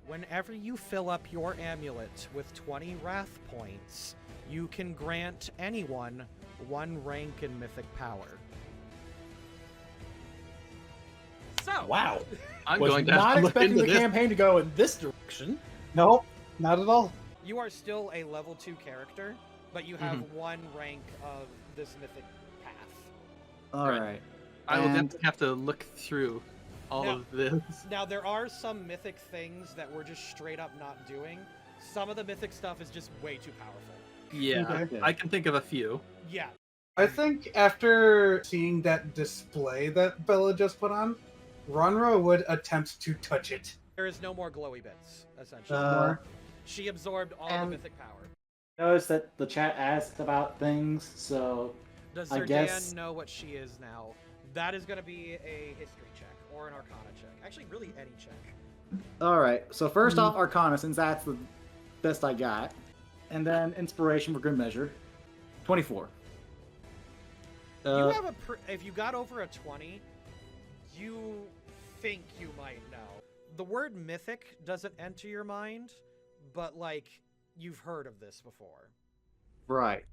Whenever you fill up your amulet with 20 wrath points, you can grant anyone 1 rank in mythic power. So, Wow. I'm Was going to not have to look expecting into the this. campaign to go in this direction. Nope, not at all. you are still a level 2 character, but you have 1 rank of this mythic path. All Right. right. I will And- then have to look through all Now- of this. Now, there are some mythic things that we're just straight up not doing. Some of the mythic stuff is just way too powerful. Yeah, Okay. I can think of a few. Yeah. I think after seeing that display that Bella just put on, Ronra would attempt to touch it. There is no more glowy bits, essentially. She absorbed all the and- mythic power. Notice that the chat asked about things, so Does I Sir guess- Dan know what she is now? That is going to be a history check or an arcana check. Actually, really any check. all right. So first off, Arcana, since that's the best I got, and then Inspiration for good measure, 24. You have a if you got over a 20, you think you might know. The word mythic doesn't enter your mind, but like you've heard of this before. Right.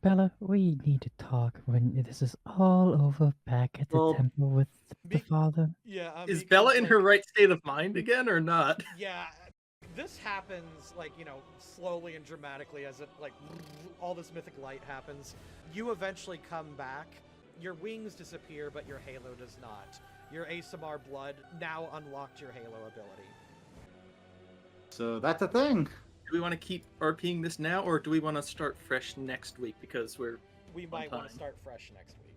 Bella, we need to talk when this is all over back at the Well, temple with the father. Yeah. Is Bella in her right state of mind again or not? Yeah. This happens like, slowly and dramatically as it like all this mythic light happens. You eventually come back your wings disappear, but your halo does not. Your ASMR blood now unlocked your halo ability. So that's a thing. Do we want to keep RPing this now, or do we want to start fresh next week because We might want to start fresh next week.